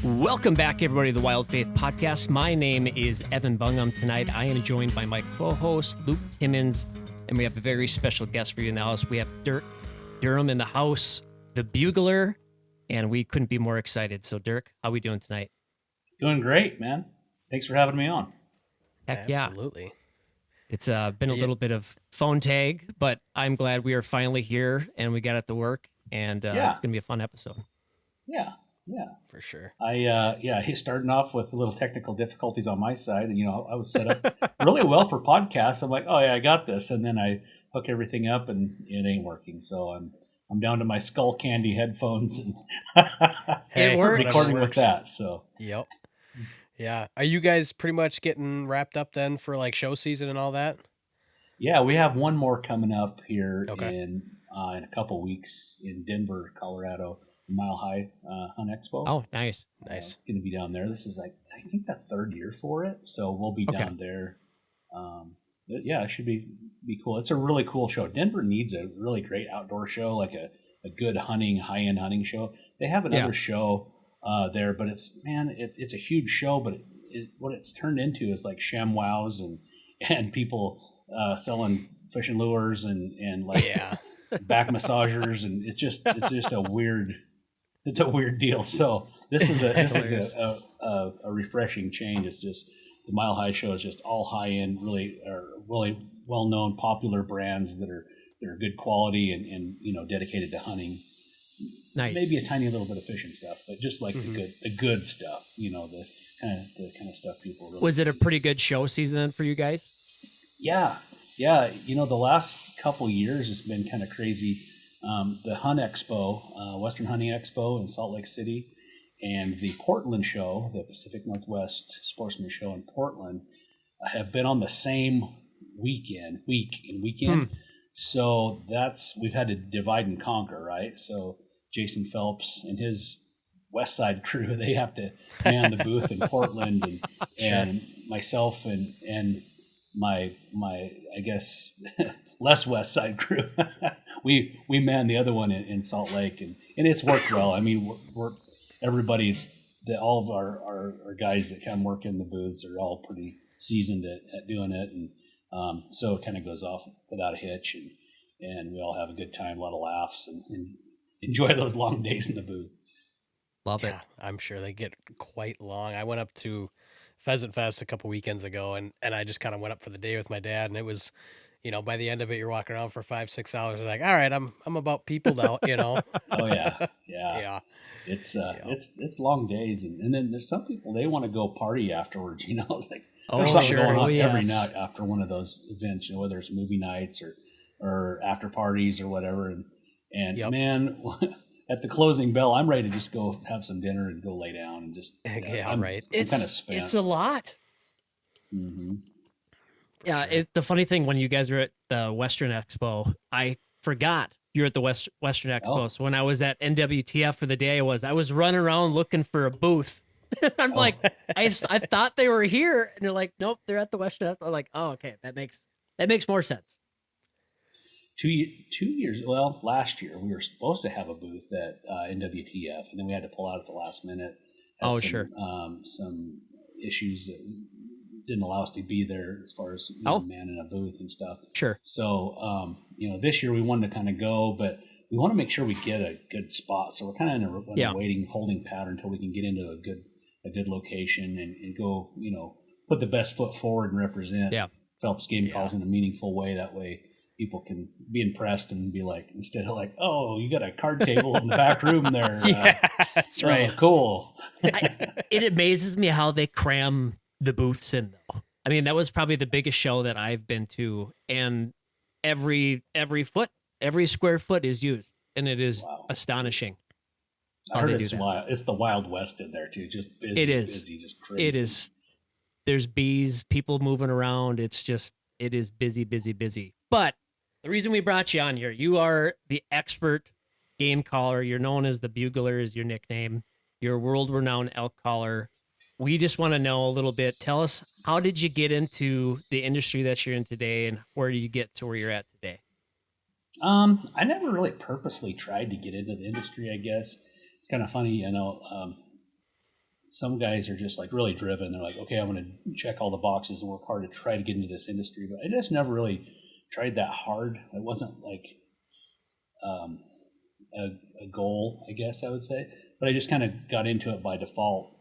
Welcome back, everybody, to the Wild Faith Podcast. My name is Evan Bungham. Tonight, I am joined by my co-host, Luke Timmons, and we have a very special guest for you in the house. We have Dirk Durham in the house, the Bugler, and we couldn't be more excited. So, Dirk, how are we doing tonight? Doing great, man. Thanks for having me on. Heck Absolutely. Yeah. It's been a little bit of phone tag, but I'm glad we are finally here and we got it to work, and it's going to be a fun episode. Yeah, for sure. He's starting off with a little technical difficulties on my side, and I was set up really well for podcasts. I'm like, oh yeah, I got this, and then I hook everything up, and it ain't working. So I'm down to my Skull Candy headphones and recording with that. So yep. Yeah. Are you guys pretty much getting wrapped up then for like show season and all that? Yeah, we have one more coming up here in a couple weeks in Denver, Colorado, Mile High Hunt Expo. Oh, nice. It's going to be down there. This is I think the third year for it, so we'll be down there. It should be cool. It's a really cool show. Denver needs a really great outdoor show, like a good hunting, high-end hunting show. They have another show there, but it's a huge show, but what it's turned into is like ShamWows and people selling fishing lures and back massagers, and it's just a weird deal. So this is a refreshing change. It's just the Mile High show is just all high end, really well known, popular brands that are good quality and dedicated to hunting. Nice. Maybe a tiny little bit of fishing stuff, but just like the good stuff. The kind of stuff people really. Was it a pretty good show season then for you guys? Yeah. The last couple years has been kind of crazy. The Hunt Expo, Western Hunting Expo in Salt Lake City, and the Portland show, the Pacific Northwest Sportsman Show in Portland, have been on the same week and weekend. So we've had to divide and conquer, right? So Jason Phelps and his West Side crew, they have to man the booth in Portland, and myself and my I guess less West Side crew, we man the other one in Salt Lake, and it's worked well. I mean, all of our guys that come work in the booths are all pretty seasoned at doing it, and so it kind of goes off without a hitch, and we all have a good time, a lot of laughs, and enjoy those long days in the booth. Love it. I'm sure they get quite long. I went up to Pheasant Fest a couple weekends ago, and I just kind of went up for the day with my dad, and it was, by the end of it, you're walking around for 5-6 hours. You're like, all right, I'm about people now, Oh yeah. It's long days, and then there's some people, they want to go party afterwards. Like there's something going on every night after one of those events. Whether it's movie nights or after parties or whatever, and man. At the closing bell, I'm ready to just go have some dinner and go lay down and just. I'm kind of spent. It's a lot. Mm-hmm. Yeah, sure. The funny thing, when you guys were at the Western Expo, I forgot you were at the Western Expo. So when I was at NWTF for the day, I was running around looking for a booth. I'm like, I thought they were here, and they're like, nope, they're at the Western Expo. I'm like, oh, okay, that makes more sense. 2 years, well, last year we were supposed to have a booth at NWTF, and then we had to pull out at the last minute. Some issues that didn't allow us to be there as far as manning a booth and stuff. Sure. So, this year we wanted to kind of go, but we want to make sure we get a good spot. So we're kind of in a waiting, holding pattern until we can get into a good location and go, put the best foot forward and represent Phelps Game Calls in a meaningful way. That way people can be impressed and be like, instead of like, oh, you got a card table in the back room there. That's right. Oh, cool. It amazes me how they cram the booths in, though. I mean, that was probably the biggest show that I've been to, and every square foot is used, and it is astonishing. I heard it's wild. It's the Wild West in there too. Just busy. It is busy, just crazy. It is. There's bees, people moving around. It is busy. But the reason we brought you on here, you are the expert game caller. You're known as the Bugler, is your nickname. You're a world-renowned elk caller. We just want to know a little bit. Tell us, how did you get into the industry that you're in today, and where do you get to where you're at today? I never really purposely tried to get into the industry, I guess. It's kind of funny, some guys are just like really driven. They're like, okay, I'm going to check all the boxes and work hard to try to get into this industry. But I just never really tried that hard. It wasn't like a goal, I guess I would say. But I just kind of got into it by default.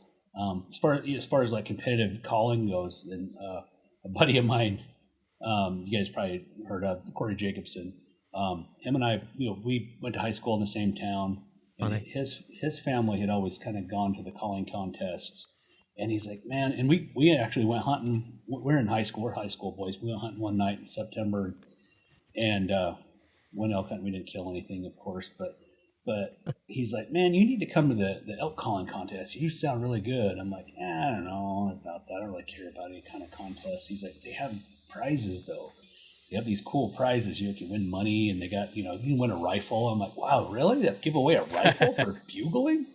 As far as like competitive calling goes, and a buddy of mine, you guys probably heard of, Corey Jacobson. Him and I, we went to high school in the same town. And his family had always kind of gone to the calling contests. And he's like, man, and we actually went hunting. We're in high school. We're high school boys. We went hunting one night in September and went elk hunting. We didn't kill anything, of course. But he's like, man, you need to come to the elk calling contest. You sound really good. I'm like, I don't know about that. I don't really care about any kind of contest. He's like, they have prizes, though. They have these cool prizes. You can win money, and they got, you can win a rifle. I'm like, wow, really? They give away a rifle for bugling?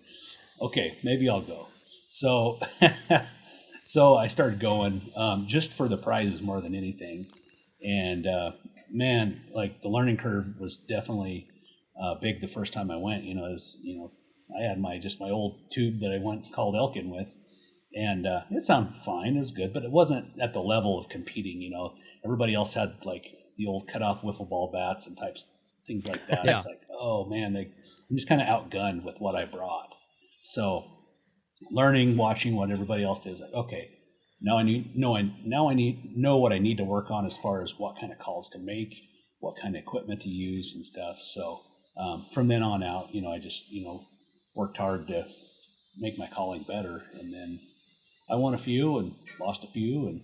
Okay, maybe I'll go. So, so I started going just for the prizes more than anything. And man, like the learning curve was definitely big the first time I went. I had my old tube that I went called Elkin with. And it sounded fine, it was good, but it wasn't at the level of competing. Everybody else had like the old cut-off wiffle ball bats and things like that. Yeah. It's like, oh man, I'm just kind of outgunned with what I brought. So, learning, watching what everybody else did is like, okay, now I know what I need to work on as far as what kind of calls to make, what kind of equipment to use and stuff. So, from then on out, I just worked hard to make my calling better, and then I won a few and lost a few, and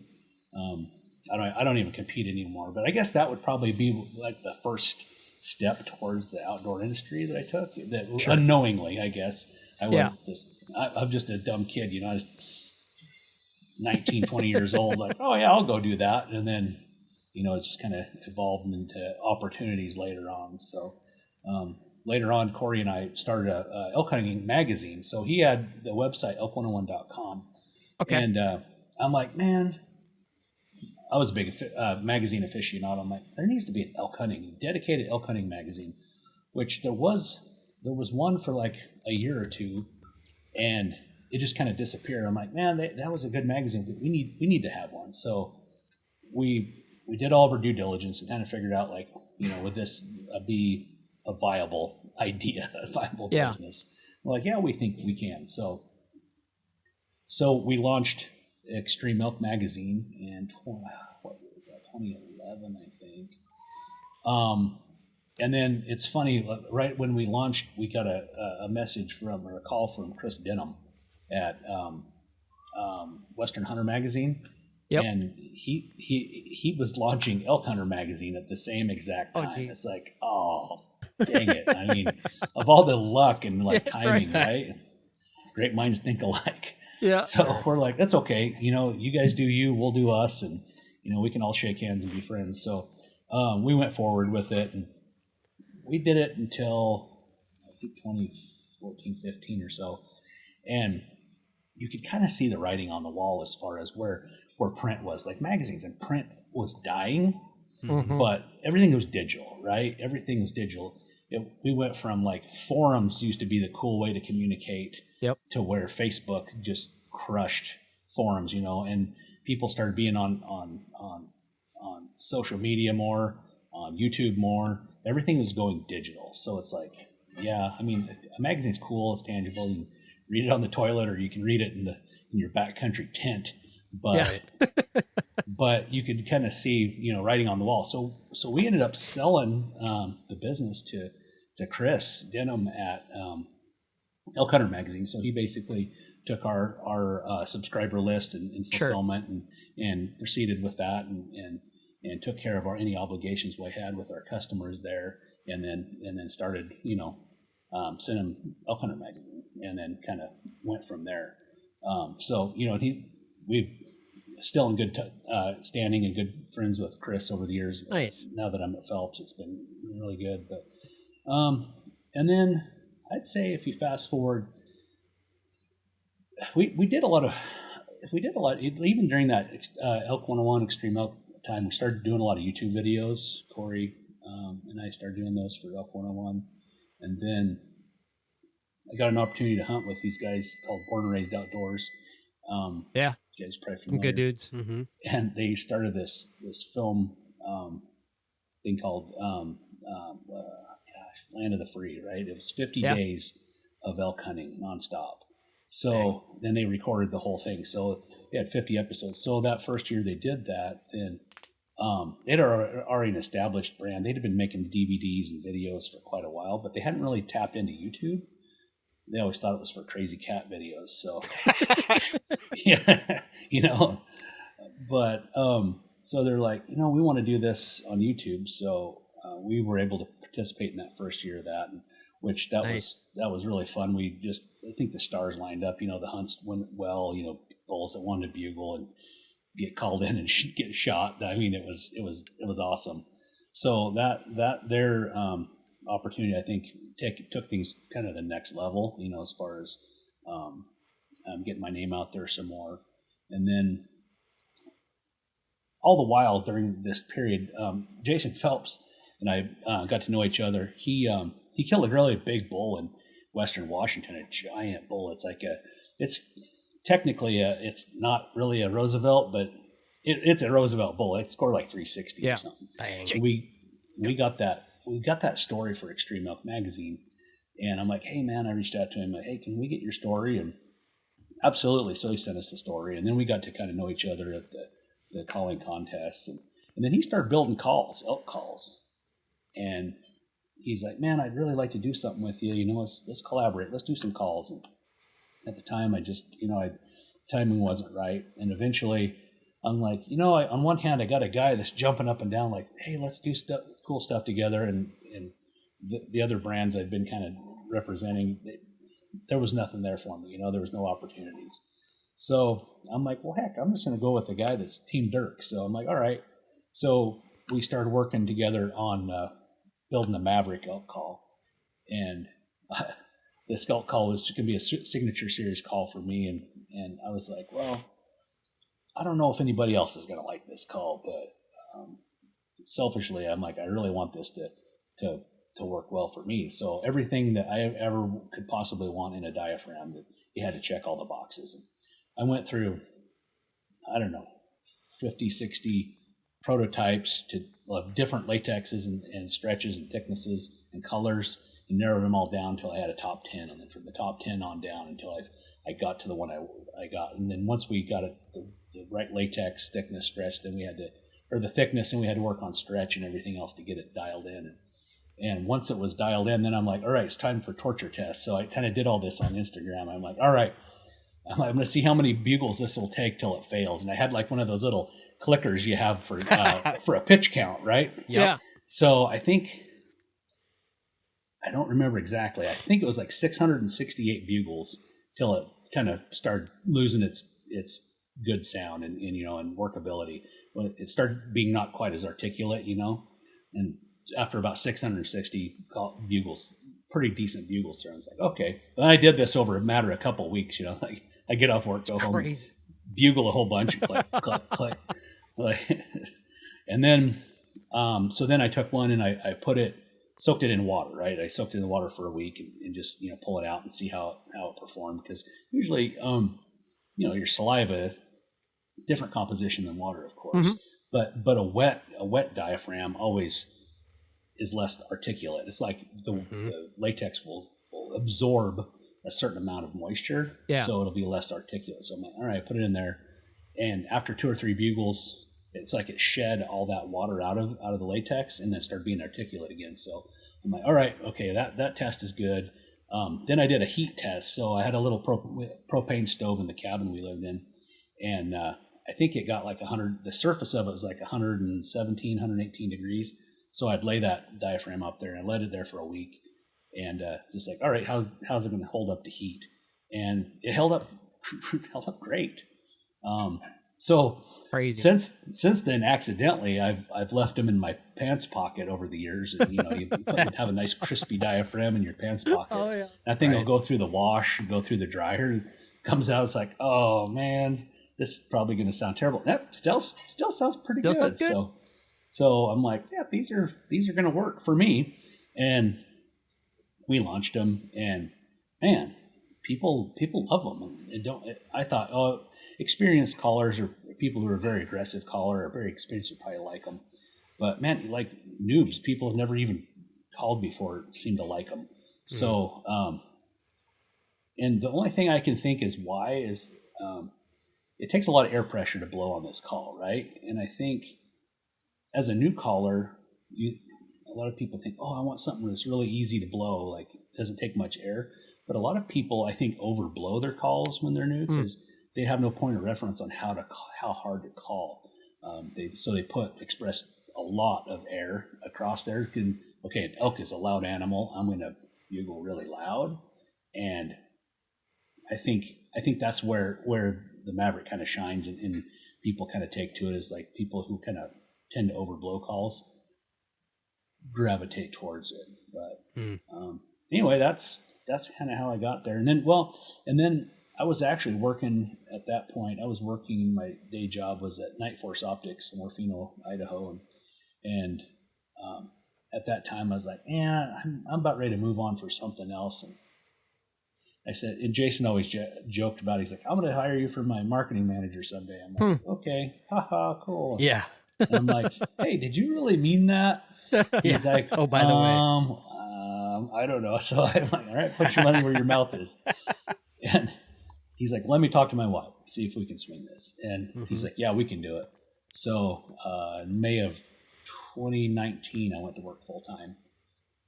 I don't even compete anymore. But I guess that would probably be like the first step towards the outdoor industry that I took. That Sure. Unknowingly, I guess I was Yeah. I'm just a dumb kid, I was 19, 20 years old. Like, oh yeah, I'll go do that, and then it just kind of evolved into opportunities later on. So. Later on, Corey and I started a elk hunting magazine. So he had the website elk101.com. Okay. And I'm like, man, I was a big magazine aficionado. I'm like, there needs to be an dedicated elk hunting magazine, which there was one for like a year or two, and it just kind of disappeared. I'm like, man, that was a good magazine, but we need to have one. So we did all of our due diligence and kind of figured out like, would this be a viable idea, a viable business? We're like, yeah, we think we can. So we launched Extreme Elk Magazine in 2011, I think. And then it's funny, right when we launched, we got a message or a call from Chris Denham at Western Hunter Magazine. Yep. And he was launching Elk Hunter Magazine at the same exact time. Geez. It's like, oh, dang it. I mean, of all the luck and like timing, right? Great minds think alike. Yeah. So we're like, that's okay. You guys do you, we'll do us. And, we can all shake hands and be friends. So we went forward with it. And we did it until, I think, 2014, 15 or so. And you could kind of see the writing on the wall as far as where print was. Like magazines and print was dying. Mm-hmm. But everything was digital, right? Everything was digital. We went from like forums used to be the cool way to communicate to where Facebook just crushed forums, and people started being on social media more, on YouTube more. Everything was going digital. So it's like, yeah, I mean, a magazine's cool. It's tangible. You can read it on the toilet, or you can read it in your backcountry tent. But but you could kind of see, writing on the wall. So we ended up selling the business to Chris Denham at Elk Hunter Magazine. So he basically took our subscriber list and fulfillment and proceeded with that and took care of any obligations we had with our customers there, and then started sending him Elk Hunter Magazine, and then kind of went from there. So we've still in good standing and good friends with Chris over the years. Nice. Now that I'm at Phelps, it's been really good. But and then I'd say if you fast forward, we did a lot even during that Elk 101 Extreme Elk time. We started doing a lot of YouTube videos. Corey and I started doing those for Elk 101, and then I got an opportunity to hunt with these guys called Born and Raised Outdoors. Yeah. You guys are probably Some familiar. good dudes. Mm-hmm. And they started this film thing called Land of the Free, right? It was 50 Yeah. days of elk hunting nonstop. So then they recorded the whole thing. So they had 50 episodes. So that first year they did that, then they'd already an established brand. They'd been making DVDs and videos for quite a while, but they hadn't really tapped into YouTube. They always thought it was for crazy cat videos. So, yeah, but so they're like, we want to do this on YouTube. So we were able to participate in that first year of that, which Nice. was really fun. I think the stars lined up. The hunts went well. Bulls that wanted to bugle and get called in and get shot. I mean, it was awesome. So their opportunity, I think, took things kind of the next level. As far as getting my name out there some more, and then all the while during this period, Jason Phelps and I got to know each other. He killed a really big bull in Western Washington, a giant bull. It's technically it's not really a Roosevelt, but it's a Roosevelt bull. It scored like 360 or something. Dang. We got that story for Extreme Elk Magazine, and I'm like, hey man, I reached out to him like, hey, can we get your story? And absolutely. So he sent us the story, and then we got to kind of know each other at the calling contests, and then he started building elk calls, and he's like, man, I'd really like to do something with you. Let's collaborate. Let's do some calls. And at the time, I just, timing wasn't right. And eventually I'm like, on one hand, I got a guy that's jumping up and down like, hey, let's do cool stuff together. And the other brands I'd been kind of representing, there was nothing there for me. There was no opportunities. So I'm like, well, heck, I'm just going to go with the guy that's Team Dirk. So I'm like, all right. So we started working together on building the Maverick elk call. And this elk call was going to be a signature series call for me. And I was like, well, I don't know if anybody else is going to like this call, but selfishly, I'm like, I really want this to work well for me. So everything that I ever could possibly want in a diaphragm, that you had to check all the boxes. And I went through, I don't know, 50, 60 prototypes of different latexes and stretches and thicknesses and colors, and narrowed them all down until I had a top 10. And then from the top 10 on down until I got to the one I got. And then once we got the right latex thickness stretch, then we had to, or the thickness, and we had to work on stretch and everything else to get it dialed in. And once it was dialed in, then I'm like, all right, it's time for torture tests. So I kind of did all this on Instagram. I'm like, all right, I'm going to see how many bugles this will take till it fails. And I had like one of those little clickers you have for a pitch count, right? Yeah. So I don't remember exactly. I think it was like 668 bugles till it kind of started losing its good sound and workability. Well, it started being not quite as articulate, and after about 660 bugles, pretty decent bugles there, I was like, okay. And I did this over a matter of a couple of weeks, like I get off work, go home, bugle a whole bunch and click, click, click. And then, so then I took one and I soaked it in water, right? I soaked it in the water for a week and just, pull it out and see how it performed. Because usually, your saliva, different composition than water, of course, but a wet diaphragm always is less articulate. It's like the latex will absorb a certain amount of moisture, so it'll be less articulate. So I'm like, all right, put it in there, and after 2 or 3 bugles, it's like it shed all that water out of the latex and then started being articulate again. So I'm like, all right, okay, that test is good. Then I did a heat test. So I had a little propane stove in the cabin we lived in, and I think it got like 100. The surface of it was like 117, 118 degrees. So I'd lay that diaphragm up there and I let it there for a week, and just like, all right, how's it going to hold up to heat? And it held up great. So crazy. Since then, accidentally, I've left them in my pants pocket over the years. And, you have a nice crispy diaphragm in your pants pocket. Oh yeah. That thing will go through the wash, go through the dryer, comes out. It's like, oh man, this is probably going to sound terrible. Nope, still sounds pretty good. Sounds good. So I'm like, yeah, these are going to work for me. And we launched them, and man, people love them. And don't I thought, oh, experienced callers or people who are very aggressive caller or very experienced would probably like them. But man, like noobs, people have never even called before seem to like them. So, and the only thing I can think is why is it takes a lot of air pressure to blow on this call, right? And I think as a new caller, a lot of people think, oh, I want something that's really easy to blow, like it doesn't take much air. But a lot of people, I think, overblow their calls when they're new because they have no point of reference on how hard to call. They express a lot of air across there. Okay, an elk is a loud animal. I'm going to bugle really loud, and I think that's where the Maverick kind of shines, and people kind of take to it as like people who kind of tend to overblow calls gravitate towards it. But anyway, that's kind of how I got there. And then I was actually working at that point. I was working, my day job was at Night Force Optics in Orfino, Idaho. And at that time I was like, yeah, I'm about ready to move on for something else. And I said, and Jason always joked about it. He's like, I'm going to hire you for my marketing manager someday. I'm like, okay, haha, cool. Yeah. And I'm like, hey, did you really mean that? He's like, oh, by the way. I don't know. So I'm like, all right, put your money where your mouth is. And he's like, let me talk to my wife, see if we can swing this. And he's like, yeah, we can do it. So in May of 2019, I went to work full time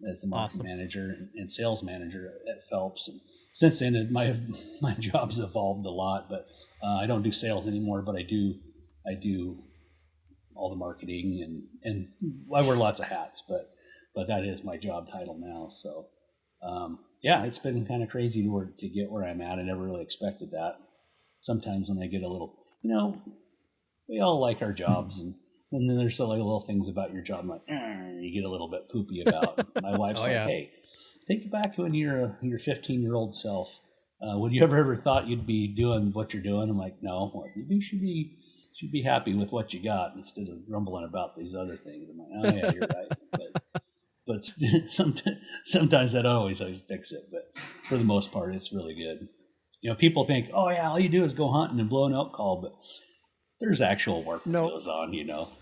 as the marketing manager and sales manager at Phelps. And since then, my job's evolved a lot. But I don't do sales anymore. But I do all the marketing and I wear lots of hats. But that is my job title now. So, yeah, it's been kind of crazy to get where I'm at. I never really expected that. Sometimes when I get a little, we all like our jobs. And then there's like little things about your job, like, you get a little bit poopy about. My wife's hey, think back when you're your 15-year-old self. Would you ever thought you'd be doing what you're doing? I'm like, no, you should be happy with what you got instead of grumbling about these other things. I'm like, oh yeah, you're right. But sometimes I don't always fix it. But for the most part, it's really good. People think, oh yeah, all you do is go hunting and blow an elk call, but there's actual work that goes on,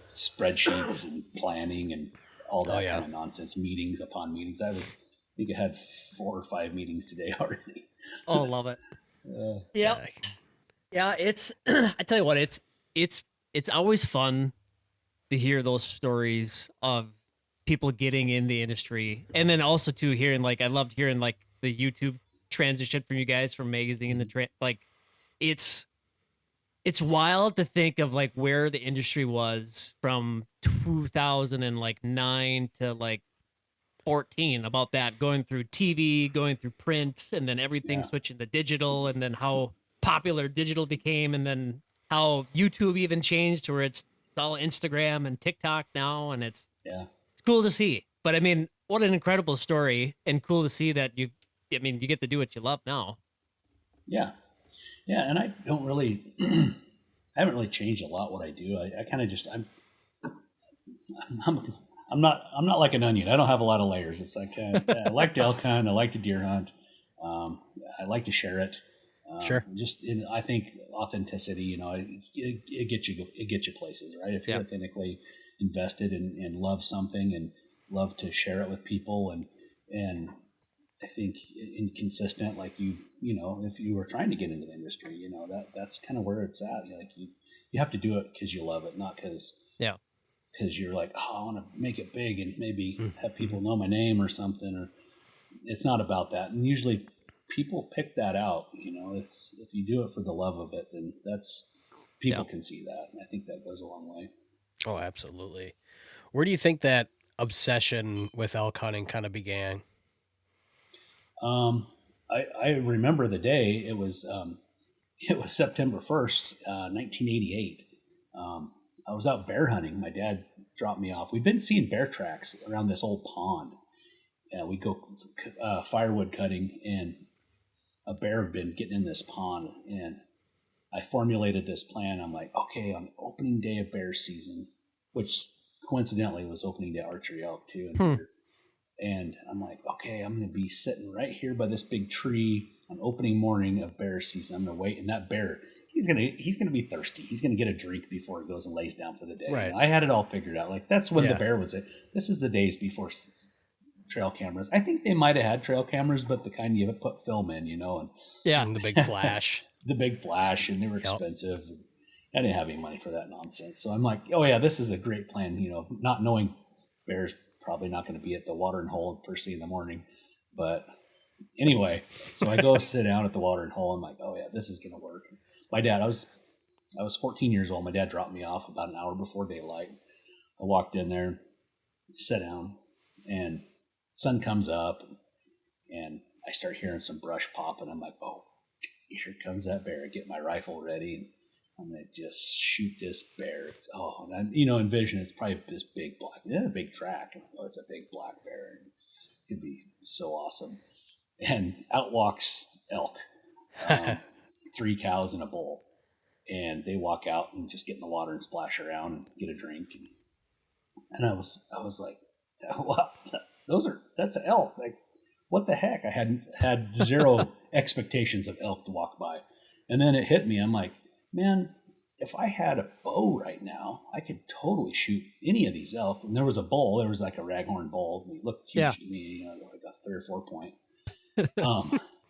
spreadsheets and planning and all that kind of nonsense, meetings upon meetings. I think I had 4 or 5 meetings today already. Oh, love it. Yeah. It's, I tell you what, it's always fun to hear those stories of people getting in the industry. And then also too hearing, I loved hearing the YouTube transition from you guys from magazine, it's wild to think of where the industry was from 2009 to 14, about that, going through TV, going through print, and then everything switching to digital, and then how popular digital became, and then how YouTube even changed to where it's all Instagram and TikTok now, and it's cool to see. But I mean, what an incredible story, and cool to see that you get to do what you love now. Yeah, and I don't really, I haven't really changed a lot what I do. I kind of just I'm not like an onion. I don't have a lot of layers. It's like I like to elk hunt. I like to deer hunt. I like to share it. Sure. I think authenticity. It gets you places, right? If you're authentically invested and love something and love to share it with people, and I think inconsistent, if you were trying to get into the industry, that's kind of where it's at. You have to do it because you love it, not because you're like, oh, I want to make it big and maybe have people know my name or something. Or it's not about that. And usually people pick that out. It's, if you do it for the love of it, then people can see that. And I think that goes a long way. Oh, absolutely. Where do you think that obsession with elk hunting kind of began? I remember the day. It was September 1st, 1988. I was out bear hunting. My dad dropped me off. We'd been seeing bear tracks around this old pond. We'd go firewood cutting, and a bear had been getting in this pond. And I formulated this plan. I'm like, okay, on opening day of bear season, which coincidentally was opening day archery elk too. And And I'm like, okay, I'm going to be sitting right here by this big tree on opening morning of bear season. I'm going to wait. And that bear, he's going to be thirsty. He's going to get a drink before he goes and lays down for the day. Right. I had it all figured out. Like, that's when Yeah. the bear was it. This is the days before trail cameras. I think they might have had trail cameras, but the kind you put film in, and Yeah. And the big flash. the big flash, and they were expensive. I didn't have any money for that nonsense. So I'm like, oh yeah, this is a great plan. Not knowing bears probably not going to be at the watering hole first thing in the morning. But anyway, so I go sit down at the watering hole. I'm like, oh yeah, this is going to work. My dad, I was 14 years old. My dad dropped me off about an hour before daylight. I walked in there, sat down, and sun comes up, and I start hearing some brush popping. I'm like, oh, here comes that bear. I get my rifle ready, and I'm going to just shoot this bear. Envision it's probably this big black, a big track. Oh, it's a big black bear. It's going to be so awesome. And out walks elk, 3 cows and a bull. And they walk out and just get in the water and splash around and get a drink. And I was like, what? That's an elk. Like, what the heck? I had zero expectations of elk to walk by. And then it hit me. I'm like, man, if I had a bow right now, I could totally shoot any of these elk. And there was a bull. There was like a raghorn bull. He looked huge to me, like a 3 or 4 point.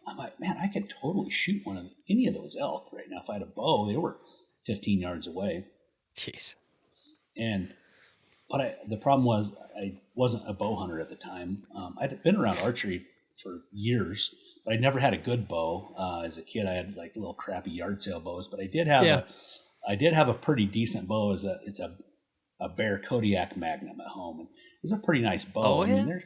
I'm like, man, I could totally shoot any of those elk right now if I had a bow. They were 15 yards away. Jeez. But the problem was I wasn't a bow hunter at the time. I'd been around archery for years, but I never had a good bow. As a kid, I had like little crappy yard sale bows, but I did have a pretty decent bow. It's a Bear Kodiak Magnum at home, and it was a pretty nice bow. Oh, yeah? I mean,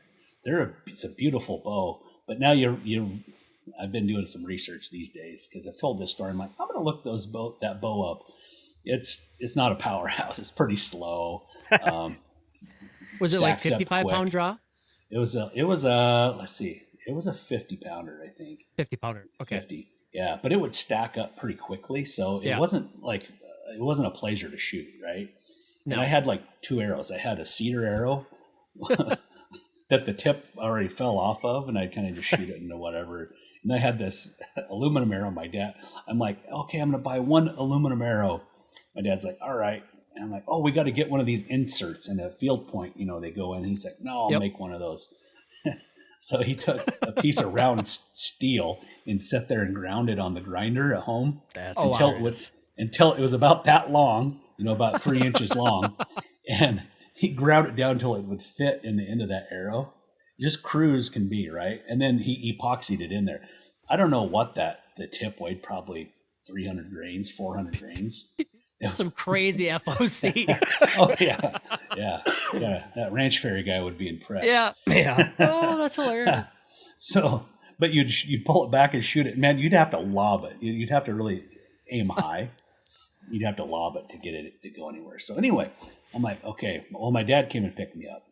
it's a beautiful bow. But now I've been doing some research these days because I've told this story. I'm like, I'm going to look that bow up. It's not a powerhouse. It's pretty slow. Was it like Stacks up 55-pound quick. draw? It was let's see. It was a 50-pounder, I think. 50-pounder. Okay. 50. Yeah, but it would stack up pretty quickly, so it wasn't a pleasure to shoot, right? No. And I had like 2 arrows. I had a cedar arrow that the tip already fell off of, and I'd kind of just shoot it into whatever. And I had this aluminum arrow. My dad, I'm like, okay, I'm going to buy 1 aluminum arrow. My dad's like, all right. And I'm like, oh, we got to get one of these inserts in a field point. They go in. He's like, no, I'll make one of those. So he took a piece of round steel and sat there and ground it on the grinder at home until it was about that long, about 3 inches long. And he ground it down until it would fit in the end of that arrow. Just cruise can be, right? And then he epoxied it in there. I don't know what the tip weighed, probably 300 grains, 400 grains. Some crazy FOC. Oh, yeah. That ranch fairy guy would be impressed. Yeah. Oh, that's hilarious. So, but you'd pull it back and shoot it. Man, you'd have to lob it. You'd have to really aim high. You'd have to lob it to get it to go anywhere. So anyway, I'm like, okay. Well, my dad came and picked me up.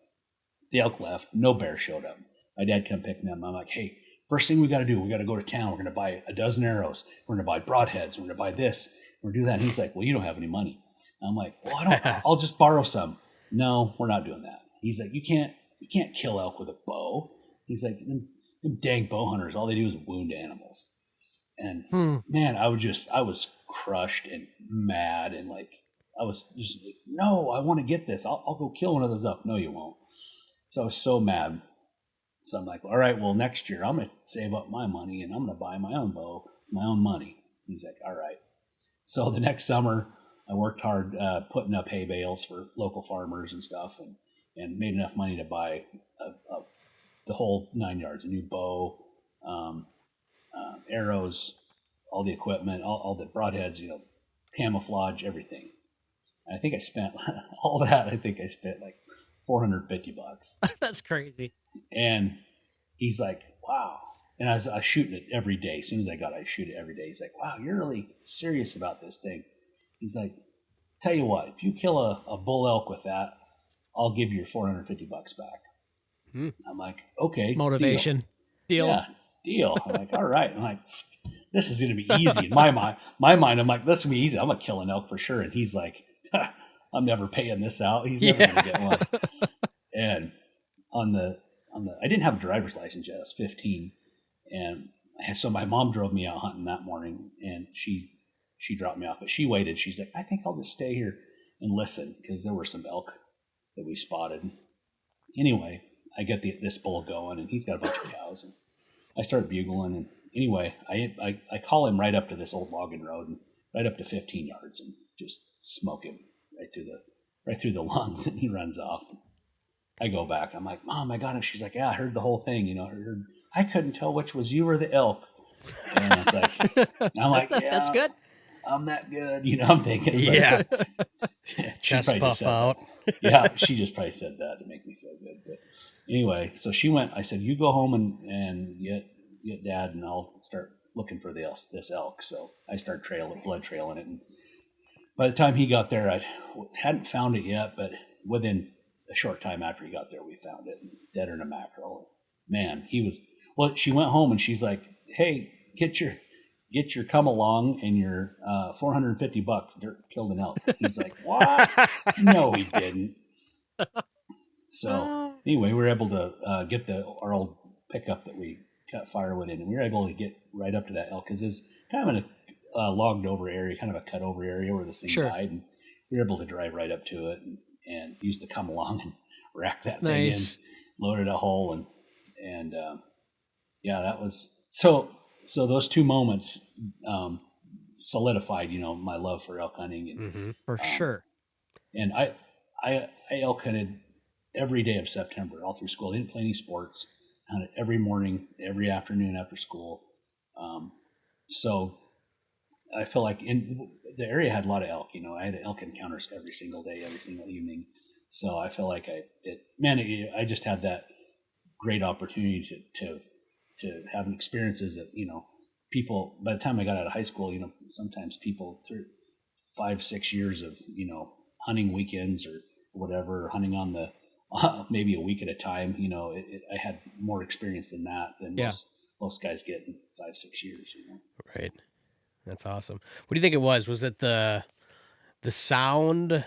The elk left. No bear showed up. My dad came pick me up. I'm like, hey, first thing we got to do, we got to go to town. We're going to buy a dozen arrows. We're going to buy broadheads. We're going to buy this. We're going to do that. And he's like, well, you don't have any money. I'm like, well, I'll just borrow some. No, we're not doing that. He's like, you can't kill elk with a bow. He's like, them dang bow hunters, all they do is wound animals. And man, I was crushed and mad, and like, I was just like, no, I want to get this. I'll go kill one of those elk. No, you won't. So I was so mad. So I'm like, all right, well, next year I'm going to save up my money and I'm going to buy my own bow, my own money. He's like, all right. So the next summer I worked hard putting up hay bales for local farmers and stuff, and made enough money to buy the whole 9 yards, a new bow, arrows, all the equipment, all the broadheads, camouflage, everything. And I think I spent all that. I think I spent like $450. That's crazy. And he's like, wow. And I was shooting it every day. As soon as I got it, I shoot it every day. He's like, wow, you're really serious about this thing. He's like, tell you what, if you kill a bull elk with that, I'll give you your $450 back. I'm like, okay. Motivation. Deal. Yeah, deal. I'm like, all right. I'm like, this is going to be easy. In my mind, I'm like, this will be easy. I'm going to kill an elk for sure. And he's like, I'm never paying this out. He's never going to get one. And on I didn't have a driver's license yet. I was 15. And so my mom drove me out hunting that morning, and she dropped me off, but she waited. She's like, I think I'll just stay here and listen, because there were some elk that we spotted. Anyway, I get this bull going, and he's got a bunch of cows, and I start bugling. And anyway, I call him right up to this old logging road, and right up to 15 yards, and just smoke him right through the lungs, and he runs off. I go back. I'm like, Mom, I got him. She's like, yeah, I heard the whole thing. I couldn't tell which was you or the elk. And it's like, I'm like, yeah, that's good. I'm that good. I'm thinking. Yeah. Chest buff out. Yeah, she just probably said that to make me feel good. But anyway, so she went. I said, you go home and get Dad, and I'll start looking for this elk. So I start blood trailing it. And by the time he got there, I hadn't found it yet, but within a short time after he got there, we found it, deader than a mackerel. Man, he was. Well, she went home and she's like, "Hey, get your come along and your $450. Dirk killed an elk." He's like, "What? No, he didn't." So anyway, we were able to get our old pickup that we cut firewood in, and we were able to get right up to that elk, because it's kind of in a logged over area, kind of a cut over area where this thing died, and we were able to drive right up to it and use the come along and rack that thing in, loaded a hole, and yeah, that was so those two moments solidified, my love for elk hunting, and for sure. And I elk hunted every day of September all through school. I didn't play any sports. I hunted every morning, every afternoon after school. So I feel like in the area had a lot of elk. I had elk encounters every single day, every single evening. So I feel like I just had that great opportunity to have experiences that, people, by the time I got out of high school, sometimes people through 5-6 years of, hunting weekends or whatever, hunting on the, maybe a week at a time, I had more experience than most guys get in 5-6 years, Right. That's awesome. What do you think it was? Was it the sound,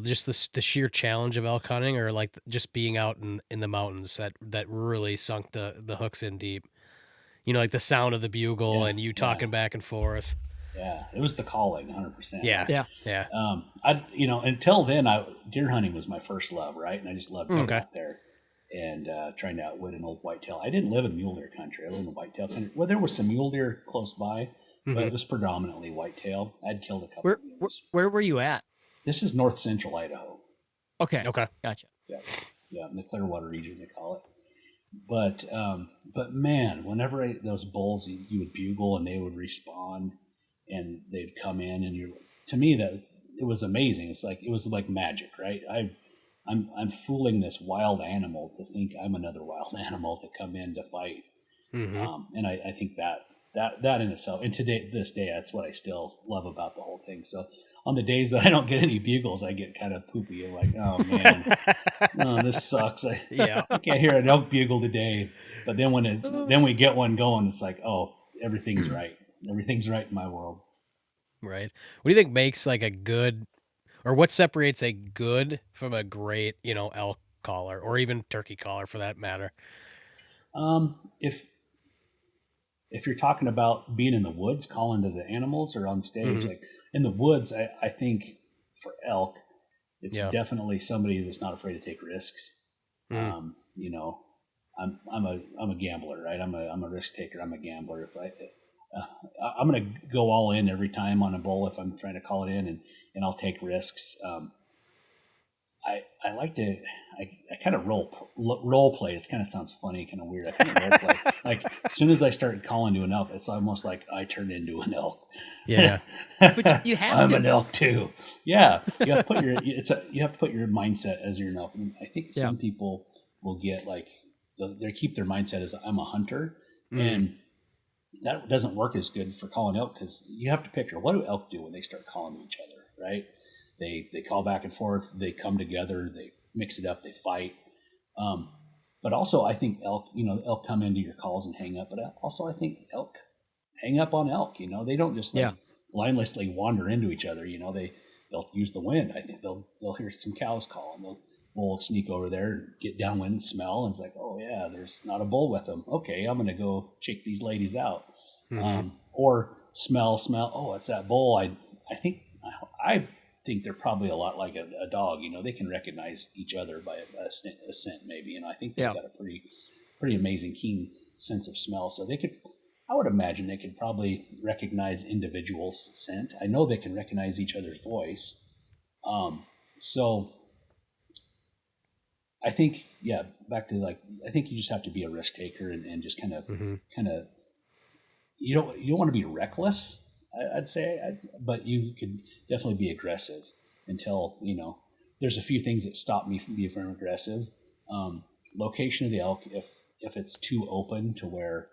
just the sheer challenge of elk hunting, or like just being out in the mountains that really sunk the hooks in deep? Like the sound of the bugle and you talking back and forth. Yeah, it was the calling, 100%. Yeah. Until then, deer hunting was my first love, right? And I just loved getting out there and trying to outwit an old whitetail. I didn't live in mule deer country. I lived in whitetail country. Well, there was some mule deer close by, but it was predominantly whitetail. I'd killed a couple of mules. Where were you at? This is north central Idaho. Okay. Yeah, Gotcha. in the Clearwater region, they call it. But man, whenever those bulls, you would bugle and they would respond, and they'd come in, and to me that it was amazing. It was like magic, right? I'm fooling this wild animal to think I'm another wild animal to come in to fight, and I think that in itself, and this day, that's what I still love about the whole thing. So on the days that I don't get any bugles, I get kind of poopy. I'm like, oh man, this sucks. I can't hear an elk bugle today. But then when we get one going, it's like, oh, everything's right. Everything's right in my world. Right. What do you think makes like a good, or what separates a good from a great, elk caller, or even turkey caller for that matter? If you're talking about being in the woods, calling to the animals, or on stage, like in the woods, I think for elk, it's definitely somebody that's not afraid to take risks. I'm a gambler, right? I'm a risk taker. I'm a gambler. If I'm going to go all in every time on a bull if I'm trying to call it in, and I'll take risks. I like to, I kind of role play. It kind of sounds funny, kind of weird. I kind of role play. Like as soon as I start calling to an elk, it's almost like I turn into an elk. Yeah. But you have I'm an elk too. Yeah. You have to put your mindset as you're an elk. And I think some people will get like, they keep their mindset as I'm a hunter, and that doesn't work as good for calling elk, because you have to picture, what do elk do when they start calling to each other, right? They call back and forth, they come together, they mix it up, they fight. But also I think elk come into your calls and hang up, but also I think elk hang up on elk, they don't just blindlessly wander into each other, they'll use the wind. I think they'll hear some cows call, and bull will sneak over there, get downwind, and smell, and it's like, oh yeah, there's not a bull with them. Okay, I'm gonna go check these ladies out. Or smell. Oh, it's that bull. I think they're probably a lot like a dog. They can recognize each other by a scent, maybe. I think they've got a pretty amazing, keen sense of smell. So I would imagine they could probably recognize individuals' scent. I know they can recognize each other's voice. So I think, back to I think you just have to be a risk taker and just kind of, you don't want to be reckless, I'd say, but you could definitely be aggressive until, there's a few things that stop me from being very aggressive. Location of the elk, if it's too open to where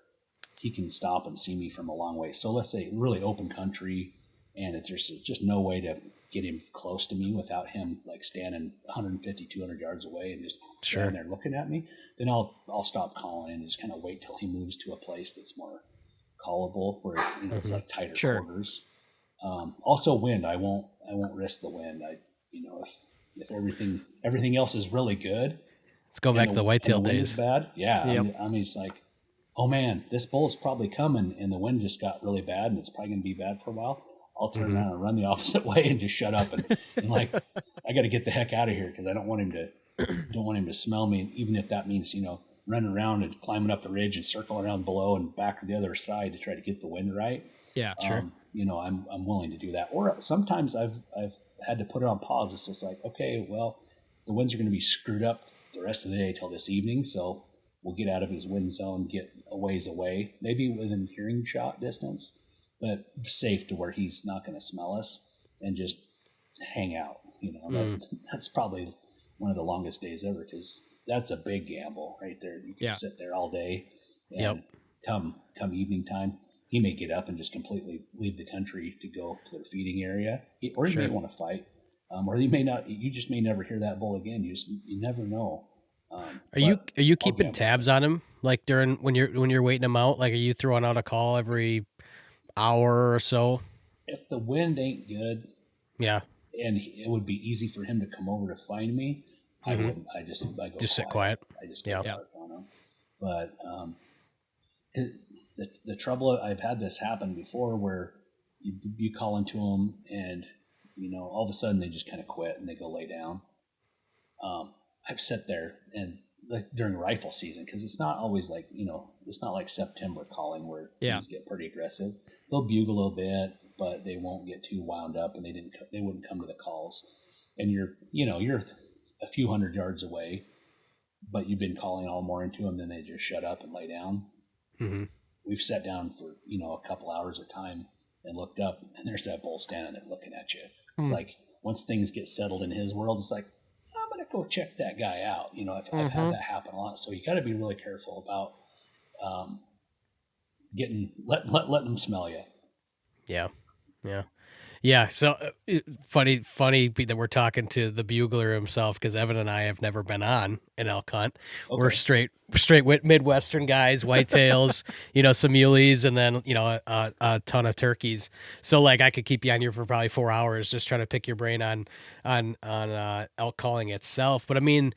he can stop and see me from a long way. So let's say really open country, and there's just no way to get him close to me without him standing 150, 200 yards away and just standing there looking at me, then I'll stop calling and just kind of wait till he moves to a place that's more callable, where it's like tighter quarters. Also wind, I won't risk the wind. If everything else is really good, let's go back to the whitetail the wind days. is bad. I mean it's like, oh man, this bull's probably coming, and the wind just got really bad, and it's probably going to be bad for a while. I'll turn around and run the opposite way and just shut up and I got to get the heck out of here, because I don't want him to smell me, even if that means running around and climbing up the ridge and circling around below and back to the other side to try to get the wind right. Yeah, sure. I'm willing to do that. Or sometimes I've had to put it on pause. It's just like, okay, well, the winds are going to be screwed up the rest of the day till this evening, so we'll get out of his wind zone, get a ways away, maybe within hearing shot distance, but safe to where he's not going to smell us, and just hang out. That's probably one of the longest days ever, because that's a big gamble right there. You can sit there all day, and come evening time, he may get up and just completely leave the country to go to their feeding area, or he may want to fight, or he may not. You just may never hear that bull again. You never know. Are you keeping tabs on him, like during when you're waiting him out? Like, are you throwing out a call every hour or so? If the wind ain't good, and it would be easy for him to come over to find me, I wouldn't. I go sit quiet. I just go dark on him. But the trouble, I've had this happen before, where you call into them, and all of a sudden they just kind of quit and they go lay down. I've sat there and during rifle season, because it's not always it's not like September calling where things get pretty aggressive. They'll bugle a little bit, but they won't get too wound up, and they wouldn't come to the calls. And you're a few hundred yards away, but you've been calling all more into them, then they just shut up and lay down. We've sat down for a couple hours of time and looked up, and there's that bull standing there looking at you. It's like, once things get settled in his world, it's like, I'm gonna go check that guy out. I've had that happen a lot. So you got to be really careful about letting them smell you. Yeah. So funny that we're talking to the bugler himself, because Evan and I have never been on an elk hunt. Okay. We're straight Midwestern guys, whitetails, some muleys, and then a ton of turkeys. So I could keep you on here for probably 4 hours just trying to pick your brain on elk calling itself. But I mean,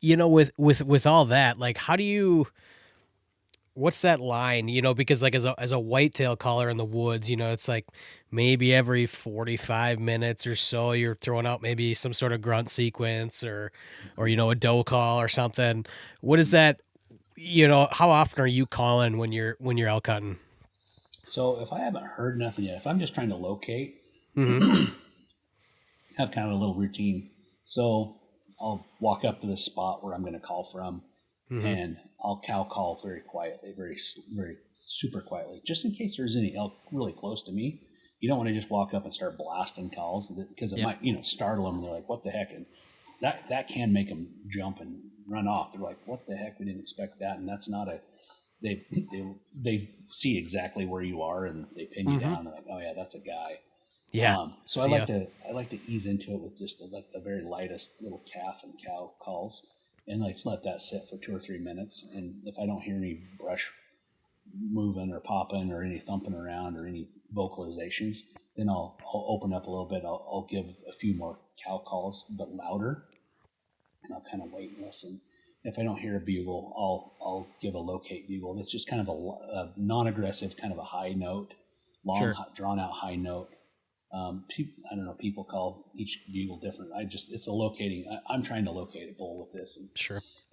with all that, how do you? What's that line, because as a whitetail caller in the woods, it's like maybe every 45 minutes or so you're throwing out maybe some sort of grunt sequence or a doe call or something. What is that? How often are you calling when you're elk hunting? So if I haven't heard nothing yet, if I'm just trying to locate, have kind of a little routine. So I'll walk up to the spot where I'm going to call from, and I'll cow call very quietly, very, very super quietly, just in case there's any elk really close to me. You don't want to just walk up and start blasting calls, because it might, startle them. And they're like, what the heck? And that can make them jump and run off. They're like, what the heck? We didn't expect that. And that's not they see exactly where you are, and they pin you down. They're like, oh yeah, that's a guy. Yeah. So I like to ease into it with just the very lightest little calf and cow calls, and let that sit for 2 or 3 minutes. And if I don't hear any brush moving or popping or any thumping around or any vocalizations, then I'll open up a little bit. I'll give a few more cow calls, but louder, and I'll kind of wait and listen. If I don't hear a bugle, I'll give a locate bugle. That's just kind of a non-aggressive, kind of a high note, long, Sure. drawn out high note. I don't know. People call each bugle different. It's a locating. I'm trying to locate a bull with this,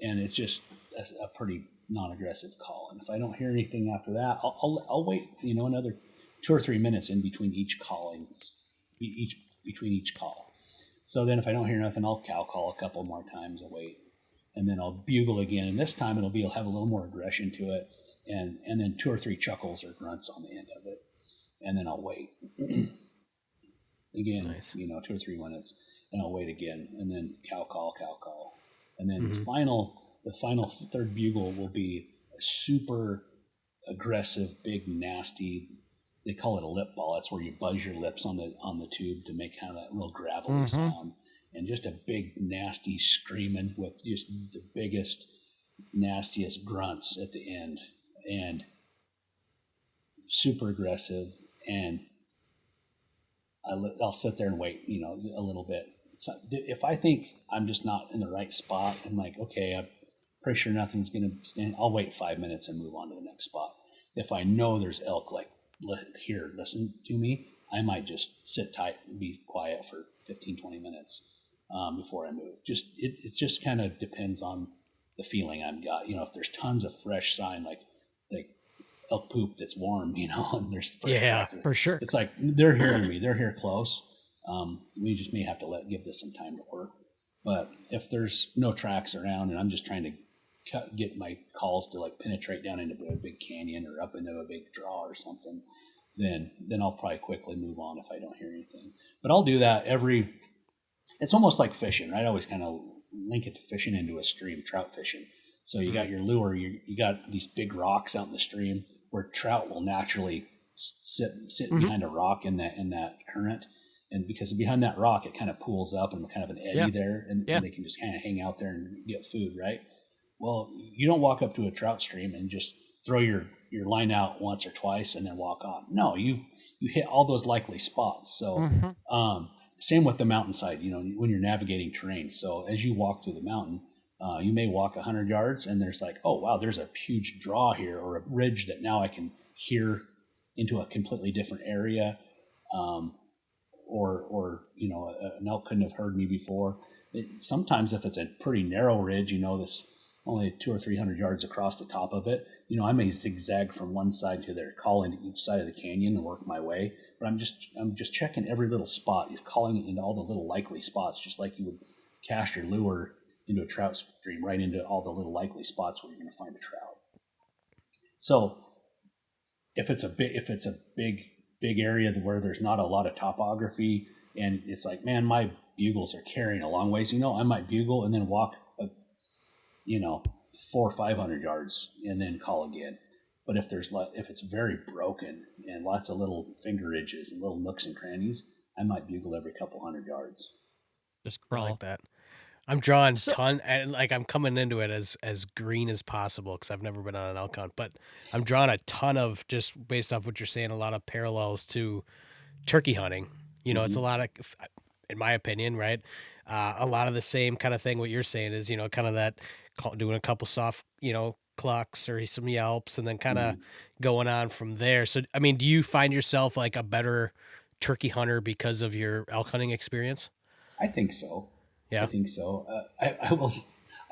and it's just a pretty non-aggressive call. And if I don't hear anything after that, I'll wait. Another 2 or 3 minutes in between each calling, between each call. So then, if I don't hear nothing, I'll cow call a couple more times. I'll wait, and then I'll bugle again. And this time, it'll have a little more aggression to it, and then 2 or 3 chuckles or grunts on the end of it, and then I'll wait. Again, Nice. 2 or 3 minutes, and I'll wait again, and then cow call, and then the final third bugle will be a super aggressive, big, nasty. They call it a lip ball. That's where you buzz your lips on the tube to make kind of that real gravelly sound, and just a big, nasty screaming with just the biggest, nastiest grunts at the end, and super aggressive. And I'll sit there and wait, a little bit. So if I think I'm just not in the right spot, I'm like, okay, I'm pretty sure nothing's going to stand. I'll wait 5 minutes and move on to the next spot. If I know there's elk, like, here, listen to me, I might just sit tight and be quiet for 15, 20 minutes before I move. It just kind of depends on the feeling I've got. If there's tons of fresh sign, like elk poop that's warm, and there's fresh tracks, for sure. It's like they're hearing me. They're here close. We just may have to give this some time to work. But if there's no tracks around and I'm just trying to get my calls to like penetrate down into a big canyon or up into a big draw or something, then I'll probably quickly move on if I don't hear anything. But I'll do that it's almost like fishing, right? I always kind of link it to fishing into a stream, trout fishing. So you got your lure, you got these big rocks out in the stream where trout will naturally sit behind a rock in that current. And because behind that rock, it kind of pools up and kind of an eddy there, and they can just kind of hang out there and get food, right? Well, you don't walk up to a trout stream and just throw your line out once or twice and then walk on. No, you hit all those likely spots. So same with the mountainside, when you're navigating terrain. So as you walk through the mountain, you may walk 100 yards and there's like, oh, wow, there's a huge draw here or a ridge that now I can hear into a completely different area. Or an elk couldn't have heard me before. Sometimes if it's a pretty narrow ridge, this only 200 or 300 yards across the top of it, I may zigzag from one side to there, call into each side of the canyon and work my way. But I'm just checking every little spot. You're calling into all the little likely spots, just like you would cast your lure into a trout stream, right into all the little likely spots where you're going to find a trout. So if it's a big area where there's not a lot of topography and it's like, man, my bugles are carrying a long ways, I might bugle and then walk 400 or 500 yards and then call again. But if it's very broken and lots of little finger ridges and little nooks and crannies, I might bugle every couple hundred yards. Just I crawl. like that. I'm drawing and I'm coming into it as green as possible because I've never been on an elk hunt, but I'm drawing a ton of, just based off what you're saying, a lot of parallels to turkey hunting. It's a lot of, in my opinion, right? A lot of the same kind of thing. What you're saying is, kind of that doing a couple soft, clucks or some yelps and then kind of going on from there. So, I mean, do you find yourself like a better turkey hunter because of your elk hunting experience? I think so. Yeah. I think so. I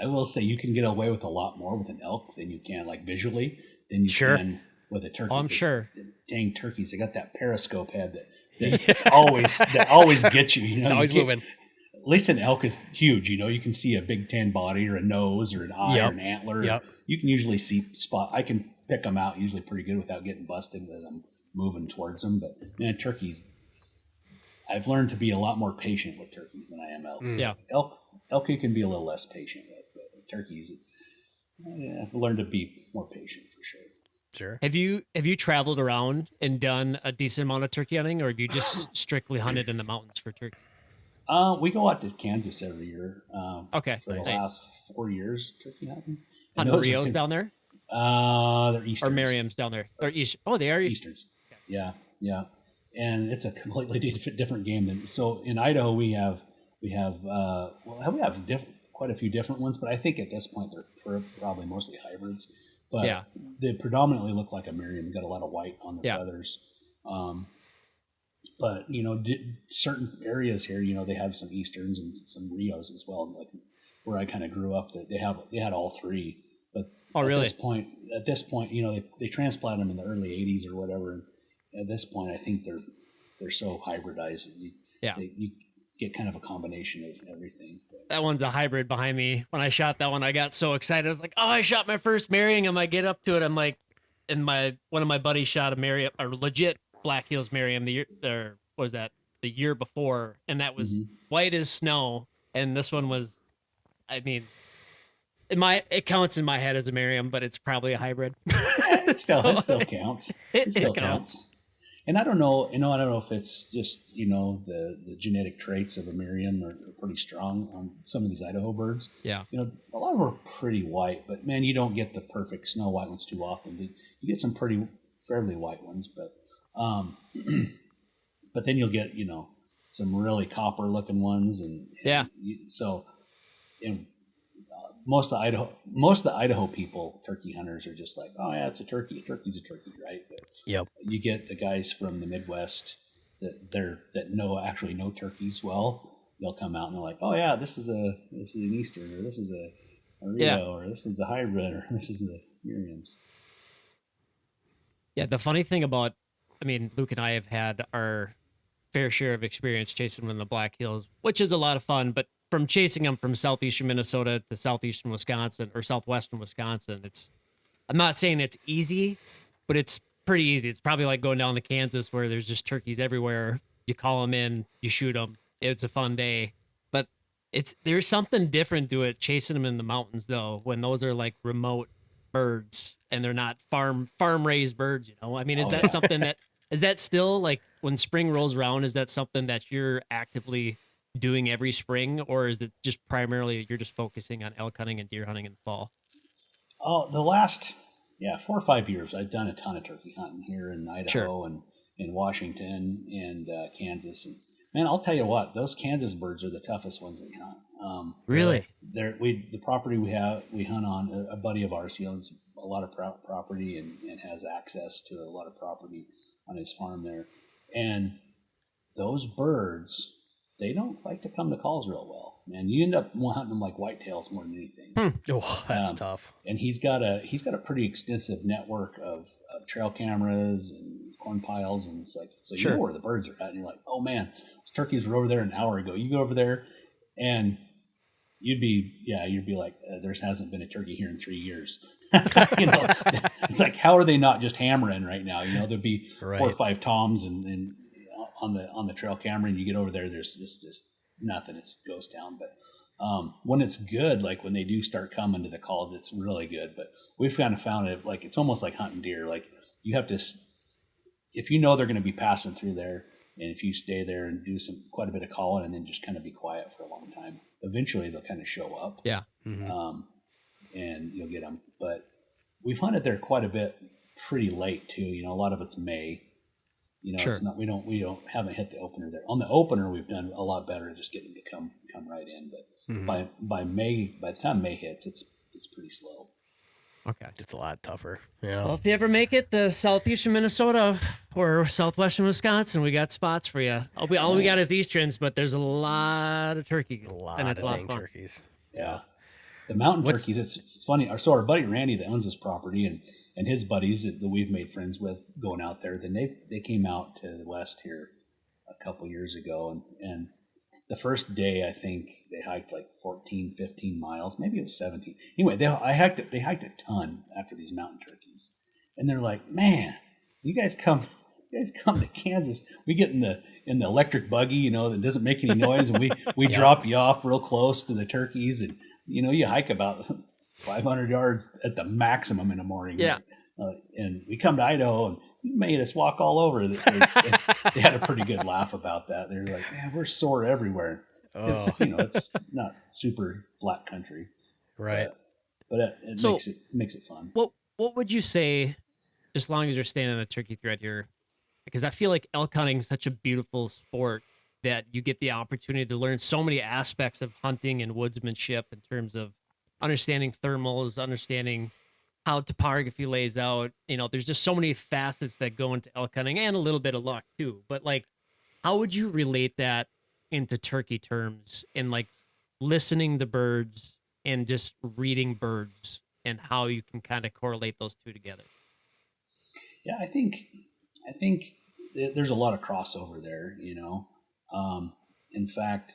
will say you can get away with a lot more with an elk than you can like visually than you can with a turkey. Oh, I'm sure. Dang turkeys, they got that periscope head that always gets you. It's always moving. At least an elk is huge. You can see a big tan body or a nose or an eye or an antler. Yep. You can usually see I can pick them out usually pretty good without getting busted as I'm moving towards them. But man, turkeys. I've learned to be a lot more patient with turkeys than I am elk. Yeah. Elk you can be a little less patient with, but with turkeys, I've learned to be more patient for sure. Sure. Have you traveled around and done a decent amount of turkey hunting, or have you just strictly hunted in the mountains for turkey? We go out to Kansas every year. Okay. For the last 4 years, turkey hunting. Hunting Rios down there? They're or Easterns. Merriam's down there? Or East? Oh, they are Easterns. Yeah, yeah, and it's a completely different game than. So in Idaho, we have quite a few different ones, but I think at this point they're probably mostly hybrids. But Yeah. they predominantly look like a Merriam. Got a lot of white on the Yeah. feathers. But certain areas here, they have some Easterns and some Rios as well. Like where I kind of grew up, that they had all three. But Oh, really? At this point, they transplanted them in the early '80s or whatever. And at this point, I think they're so hybridized that you get kind of a combination of everything. That one's a hybrid behind me. When I shot that one, I got so excited. I was like, "Oh, I shot my first Merriam!" And I get up to it, I'm like, and one of my buddies shot a Merriam, a legit Black Hills Merriam the year before, and that was white as snow. And this one was, I mean, it counts in my head as a Merriam, but it's probably a hybrid. It still counts. It still counts. And I don't know, I don't know if it's just, the genetic traits of a Merriam are pretty strong on some of these Idaho birds. Yeah. A lot of them are pretty white, but man, you don't get the perfect snow white ones too often. You get some fairly white ones, but but then you'll get, some really copper looking ones. Most of the Idaho people, turkey hunters, are just like, oh yeah, it's a turkey. A turkey's a turkey, right? But Yep. You get the guys from the Midwest that know turkeys well. They'll come out and they're like, oh yeah, this is an Eastern, or this is a Rio, or this is a hybrid, or this is the Merriams. Yeah, the funny thing about, Luke and I have had our fair share of experience chasing them in the Black Hills, which is a lot of fun, but from chasing them from southeastern Minnesota to southeastern Wisconsin or southwestern Wisconsin, I'm not saying it's easy, but it's pretty easy. It's probably like going down to Kansas where there's just turkeys everywhere. You call them in, you shoot them. It's a fun day, but there's something different to it chasing them in the mountains though, when those are like remote birds and they're not farm raised birds, is that something is that still, like, when spring rolls around, is that something that you're actively doing every spring, or is it just primarily you're just focusing on elk hunting and deer hunting in the fall? Oh, the last 4 or 5 years, I've done a ton of turkey hunting here in Idaho and in Washington and Kansas. And man, I'll tell you what, those Kansas birds are the toughest ones we hunt. Really? The property we hunt on, a buddy of ours, he owns a lot of property and has access to a lot of property on his farm there. And those birds, they don't like to come to calls real well, man. You end up hunting them like whitetails more than anything. Oh, that's tough. And he's got a pretty extensive network of trail cameras and corn piles, and it's like, so you know where the birds are at, and you're like, oh man, those turkeys were over there an hour ago. You go over there, and you'd be like, there hasn't been a turkey here in 3 years. It's like, how are they not just hammering right now? There'd be 4 or 5 toms and on the trail camera, and you get over there, there's just nothing. It's ghost town. But when it's good, like when they do start coming to the calls, it's really good. But we've kind of found it, like, it's almost like hunting deer. Like, you have to, if they're going to be passing through there, and if you stay there and do quite a bit of calling and then just kind of be quiet for a long time, eventually they'll kind of show up. Yeah. And you'll get them. But we've hunted there quite a bit pretty late too. A lot of it's May. It's not, we haven't hit the opener there. On the opener, we've done a lot better at just getting to come right in. But by the time May hits, it's pretty slow. Okay. It's a lot tougher. Yeah. Well, if you ever make it to southeastern Minnesota or southwestern Wisconsin, we got spots for you. All we got is Easterns, but there's a lot of turkeys. A lot of turkeys. Yeah. The mountain turkeys, it's funny. So our buddy Randy that owns this property and his buddies that we've made friends with going out there, then they came out to the west here a couple years ago, and the first day I think they hiked like 14, 15 miles, maybe it was 17. Anyway, they hiked a ton after these mountain turkeys, and they're like, man, you guys come to Kansas, we get in the electric buggy, that doesn't make any noise, and we drop you off real close to the turkeys, and you hike about 500 yards at the maximum in the morning. Yeah. And we come to Idaho, and you made us walk all over. They had a pretty good laugh about that. They're like, man, we're sore everywhere. It's not super flat country. Right. But it makes it fun. What what would you say, just as long as you're staying on the turkey thread here, because I feel like elk hunting is such a beautiful sport that you get the opportunity to learn so many aspects of hunting and woodsmanship in terms of understanding thermals, understanding how topography lays out. There's just so many facets that go into elk hunting and a little bit of luck too. But like, how would you relate that into turkey terms and like listening to birds and just reading birds and how you can kind of correlate those two together? Yeah, I think there's a lot of crossover there. In fact,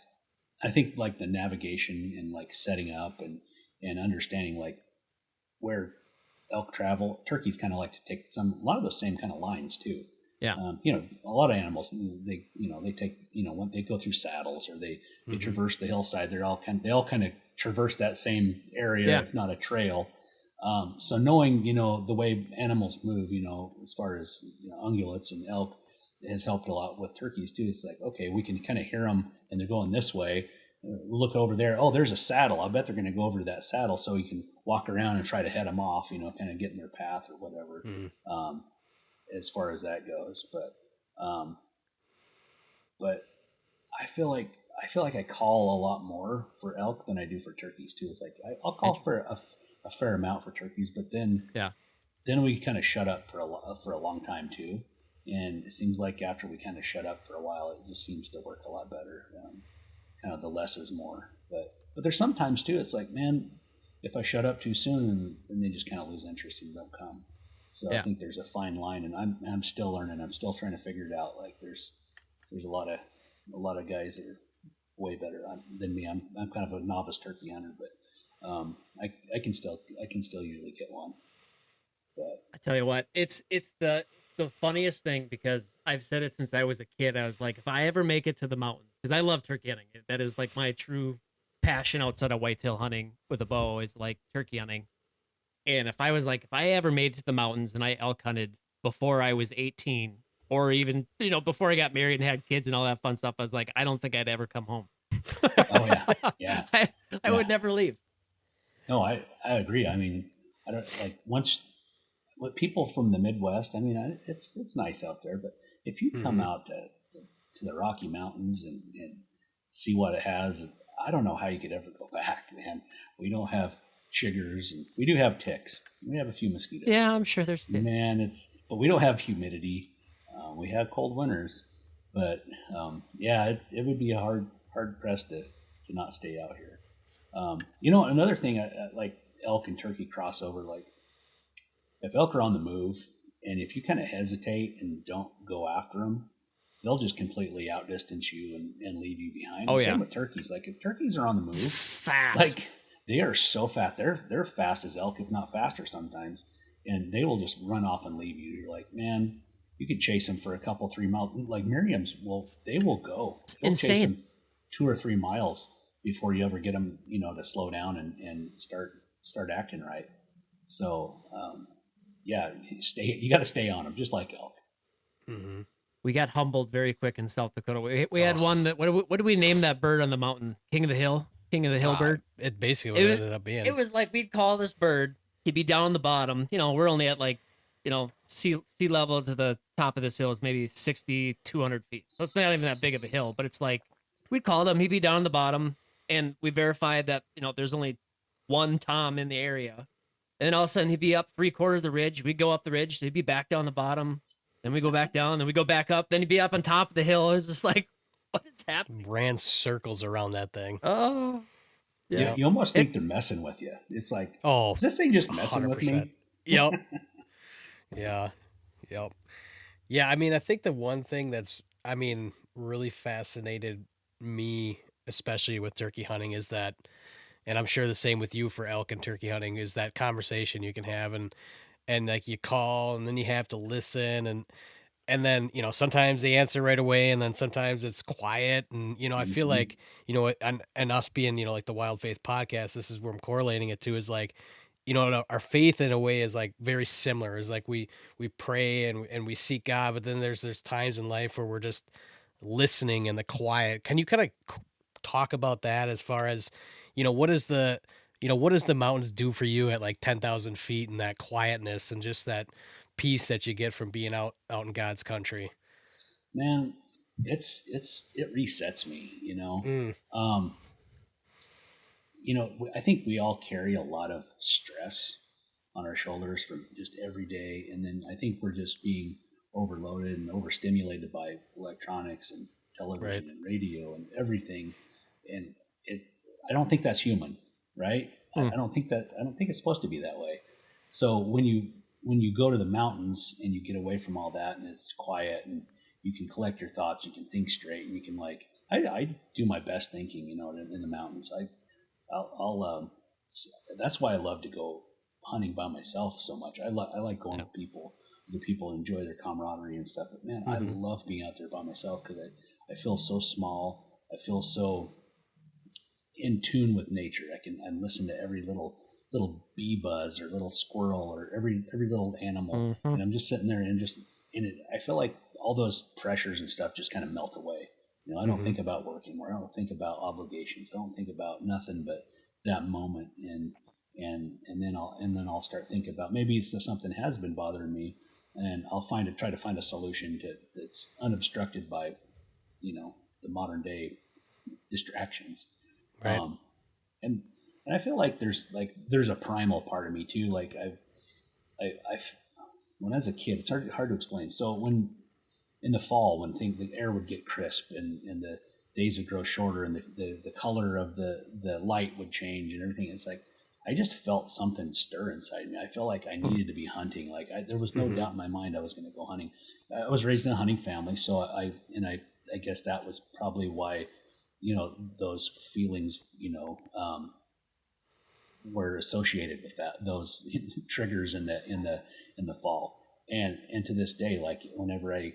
I think like the navigation and like setting up and understanding like where elk travel, turkeys kind of like to take a lot of those same kind of lines too. Yeah. A lot of animals, they take, when they go through saddles or they traverse the hillside, they all kind of traverse that same area, if not a trail. So knowing, the way animals move, as far as ungulates and elk has helped a lot with turkeys too. It's like, okay, we can kind of hear them and they're going this way. Look over there. Oh, there's a saddle. I bet they're going to go over to that saddle so we can walk around and try to head them off, kind of get in their path or whatever. As far as that goes. But I feel like I call a lot more for elk than I do for turkeys too. It's like I'll call for a fair amount for turkeys, but then we kind of shut up for a long time too. And it seems like after we kind of shut up for a while, it just seems to work a lot better. Kind of the less is more. But there's sometimes too, it's like, man, if I shut up too soon, then they just kind of lose interest and don't come. So I think there's a fine line, and I'm still learning. I'm still trying to figure it out. Like there's a lot of guys that are way better than me. I'm kind of a novice turkey hunter, but I can still usually get one. But I tell you what, it's the funniest thing, because I've said it since I was a kid. I was like, if I ever make it to the mountains, because I love turkey hunting. That is like my true passion outside of whitetail hunting with a bow, is like turkey hunting. And if I ever made it to the mountains and I elk hunted before I was 18, or even, before I got married and had kids and all that fun stuff, I was like, I don't think I'd ever come home. oh yeah. I would never leave. No, I agree. I mean, I don't like with people from the Midwest. I mean, it's nice out there, but if you come out to the Rocky Mountains and see what it has, I don't know how you could ever go back, man. We don't have chiggers, and we do have ticks. We have a few mosquitoes. Yeah, I'm sure there's ticks. Man, but we don't have humidity. We have cold winters, but it would be hard pressed to not stay out here. Another thing, I like elk and turkey crossover. Like if elk are on the move, and if you kind of hesitate and don't go after them, they'll just completely outdistance you and leave you behind. Oh, Same with turkeys. Like if turkeys are on the move, fast. like they are so fast. They're fast as elk, if not faster sometimes, and they will just run off and leave you. You're like, man, you could chase them for a couple, 3 miles. Like Miriam's they will go. They'll insane. chase them 2 or 3 miles before you ever get them, to slow down and start acting right. So, you got to stay on them, just like elk. Mm-hmm. We got humbled very quick in South Dakota. We had one that, what did we name that bird on the mountain? King of the Hill bird. It basically what it ended up being. It was like, we'd call this bird, he'd be down the bottom. We're only at like, sea level to the top of this hill is maybe 60, 200 feet. So it's not even that big of a hill, but it's like, we'd call him, he'd be down the bottom, and we verified that, there's only one tom in the area. And then all of a sudden he'd be up 3/4 of the ridge. We'd go up the ridge, he'd be back down the bottom. Then we go back down, then we go back up, then he'd be up on top of the hill. It was just like, what is happening? Ran circles around that thing. Oh, yeah. You almost think they're messing with you. It's like, is this thing just messing 100%. With me? Yep. Yeah. Yep. Yeah. I mean, I think the one thing that's, really fascinated me, especially with turkey hunting, is that, and I'm sure the same with you for elk and turkey hunting, is that conversation you can have, and like you call and then you have to listen, and then, sometimes they answer right away, and then sometimes it's quiet. And, I feel like, and us being, like the Wild Faith podcast, this is where I'm correlating it to, is like, our faith in a way is like very similar. Is like we pray and we seek God, but then there's times in life where we're just listening in the quiet. Can you kind of talk about that as far as, what is the, what does the mountains do for you at like 10,000 feet and that quietness and just that peace that you get from being out in God's country? Man, it resets me, Mm, Um, I think we all carry a lot of stress on our shoulders from just every day. And then I think we're just being overloaded and overstimulated by electronics and right. television and radio and everything. And it, I don't think that's human, right? Hmm. I don't think it's supposed to be that way. So when you go to the mountains and you get away from all that and it's quiet and you can collect your thoughts, you can think straight, and you can I do my best thinking, in the mountains. I'll that's why I love to go hunting by myself so much. I like going with people. The people enjoy their camaraderie and stuff. But man, I Mm-hmm. love being out there by myself because I feel so small. I feel so in tune with nature. I listen to every little bee buzz or little squirrel or every little animal, Mm-hmm. and I'm just sitting there and just in it. I feel like all those pressures and stuff just kind of melt away. I don't Mm-hmm. think about work anymore. I don't think about obligations. I don't think about nothing but that moment. And then I'll start thinking about maybe it's just something has been bothering me, and try to find a solution that's unobstructed by the modern day distractions. Right. um, and I feel like there's a primal part of me too. Like I've when I was a kid, it's hard to explain. So when in the fall, when the air would get crisp and the days would grow shorter and the color of the light would change and everything, it's like I just felt something stir inside me. I felt like I needed to be hunting. There was no Mm-hmm. doubt in my mind I was going to go hunting. I was raised in a hunting family, so I guess that was probably why those feelings were associated with those triggers in the fall. And to this day, like whenever I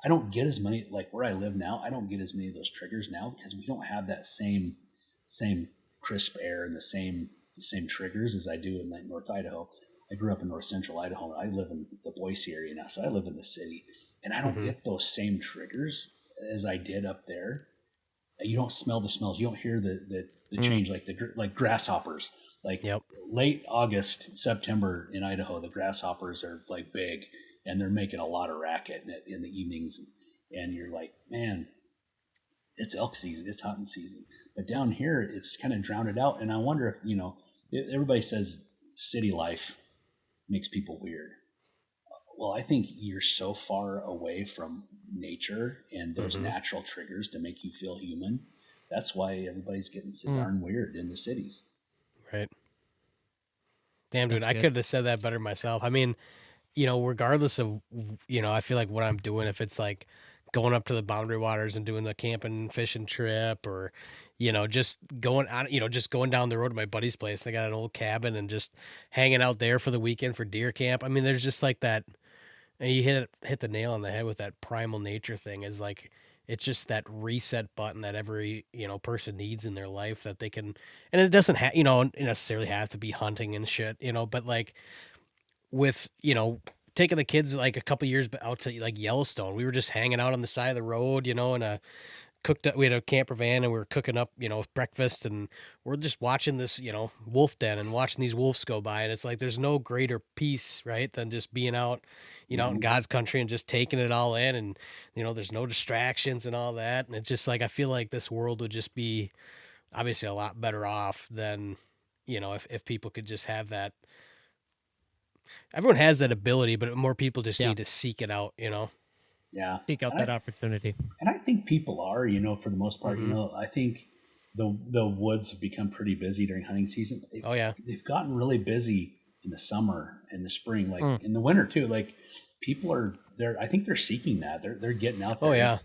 don't get as many, like where I live now, I don't get as many of those triggers now because we don't have that same crisp air and the same triggers as I do in like North Idaho. I grew up in North Central Idaho, and I live in the Boise area now, so I live in the city, and I don't Mm-hmm. get those same triggers as I did up there. You don't smell the smells. You don't hear the Mm. change, like grasshoppers. Like Yep. late August, September in Idaho, the grasshoppers are like big, and they're making a lot of racket in the evenings. And you're like, man, it's elk season, it's hunting season. But down here, it's kind of drowned out. And I wonder if everybody says city life makes people weird. Well, I think you're so far away from nature and those Mm-hmm. natural triggers to make you feel human. That's why everybody's getting so Mm. darn weird in the cities. Right. Damn, dude, That's I good. could have said that better myself. I mean, regardless of, I feel like what I'm doing, if it's like going up to the Boundary Waters and doing the camping fishing trip or, just going out, just going down the road to my buddy's place. They got an old cabin and just hanging out there for the weekend for deer camp. I mean, there's just like that, and you hit the nail on the head with that primal nature thing is like, it's just that reset button that every, person needs in their life that they can, and it doesn't have, necessarily have to be hunting and shit, but like, with taking the kids like a couple years out to like Yellowstone. We were just hanging out on the side of the road, and we had a camper van and we were cooking up, breakfast, and we're just watching this, wolf den and watching these wolves go by. And it's like, there's no greater peace, right, than just being out, out in Mm-hmm. God's country and just taking it all in. And, there's no distractions and all that. And it's just like, I feel like this world would just be obviously a lot better off than, if people could just have that. Everyone has that ability, but more people just Yeah. need to seek it out. Yeah, Seek out and that I opportunity. and I think people are, for the most part. Mm-hmm. I think the woods have become pretty busy during hunting season, but Oh yeah. they've gotten really busy in the summer and the spring, like Mm. in the winter too. Like people are there. I think they're seeking that. They're getting out there. Oh yeah.